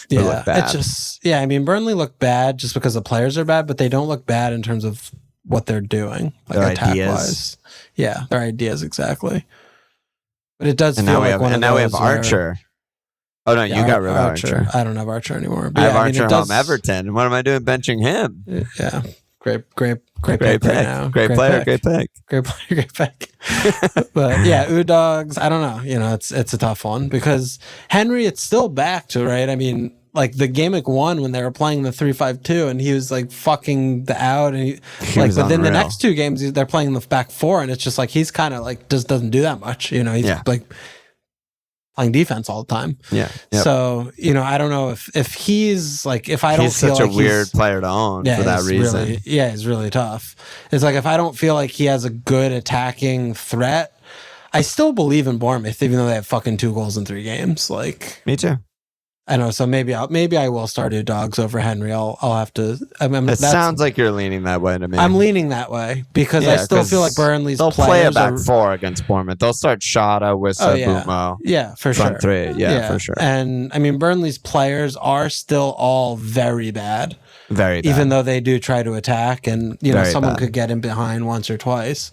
Yeah, it's just, I mean, Burnley look bad just because the players are bad, but they don't look bad in terms of what they're doing, like their attack ideas. Wise. Yeah, their ideas exactly. But it does and feel now like now we have Archer. Oh no, you got rid of Archer. I don't have Archer anymore. But I have Archer home Everton. What am I doing benching him? Yeah, great pick right now. Great player, great pick. But yeah, Udogs, I don't know. You know, it's a tough one because Henry, it's still back to, right? I mean, like the game week 1 when they were playing the 3-5-2 and he was like fucking the out and but then the next 2 games they're playing the back 4 and it's just like he's kind of like just doesn't do that much. You know, he's like playing defense all the time. Yeah. Yep. So, you know, I don't know if he's like, if I don't he's feel such like a weird player to own for that reason. Really, he's really tough. It's like, if I don't feel like he has a good attacking threat, I still believe in Bournemouth, even though they have fucking 2 goals in 3 games. Like, me too. I know. So maybe I will start Dogs over Henry. I'll have to. It sounds like you're leaning that way to me. I'm leaning that way because I still feel like Burnley's they'll players play a back four against Bournemouth. They'll start Shota with Bumo. Yeah, for front sure. Three. Yeah, for sure. And I mean, Burnley's players are still all very bad. Very bad. Even though they do try to attack, and someone could get in behind once or twice.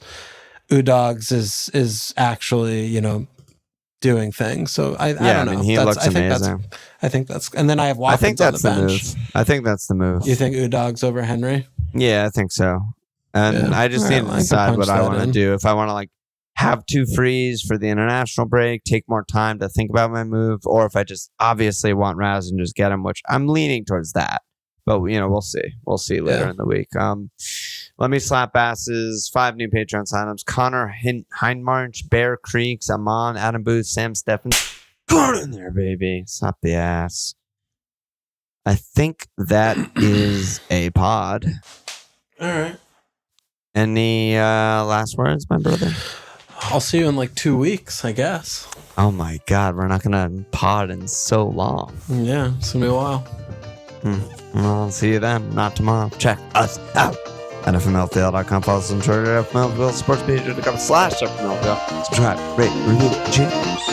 Dogs is actually doing things. So I don't know. I mean, he looks amazing. I think that's, and then I have Watkins on the bench. I think that's the move. You think Dogs over Henry? Yeah, I think so. And I just need to decide what I want to do. If I want to have 2 frees for the international break, take more time to think about my move, or if I just obviously want Raz and just get him, which I'm leaning towards that. But we'll see. We'll see later in the week. Let me slap asses. 5 new Patreon signups: Connor Hindmarch, Bear Creeks, Amon, Adam Booth, Sam Stephens. Go in there, baby. Slap the ass. I think that is a pod. All right. Any last words, my brother? I'll see you in 2 weeks, I guess. Oh my God, we're not gonna pod in so long. Yeah, it's gonna be a while. Well, I'll see you then. Not tomorrow. Check us out at FMLFPL.com. Follow us on Twitter at FMLFPL Sports page.com/FMLFPL. Subscribe, rate, review, cheers.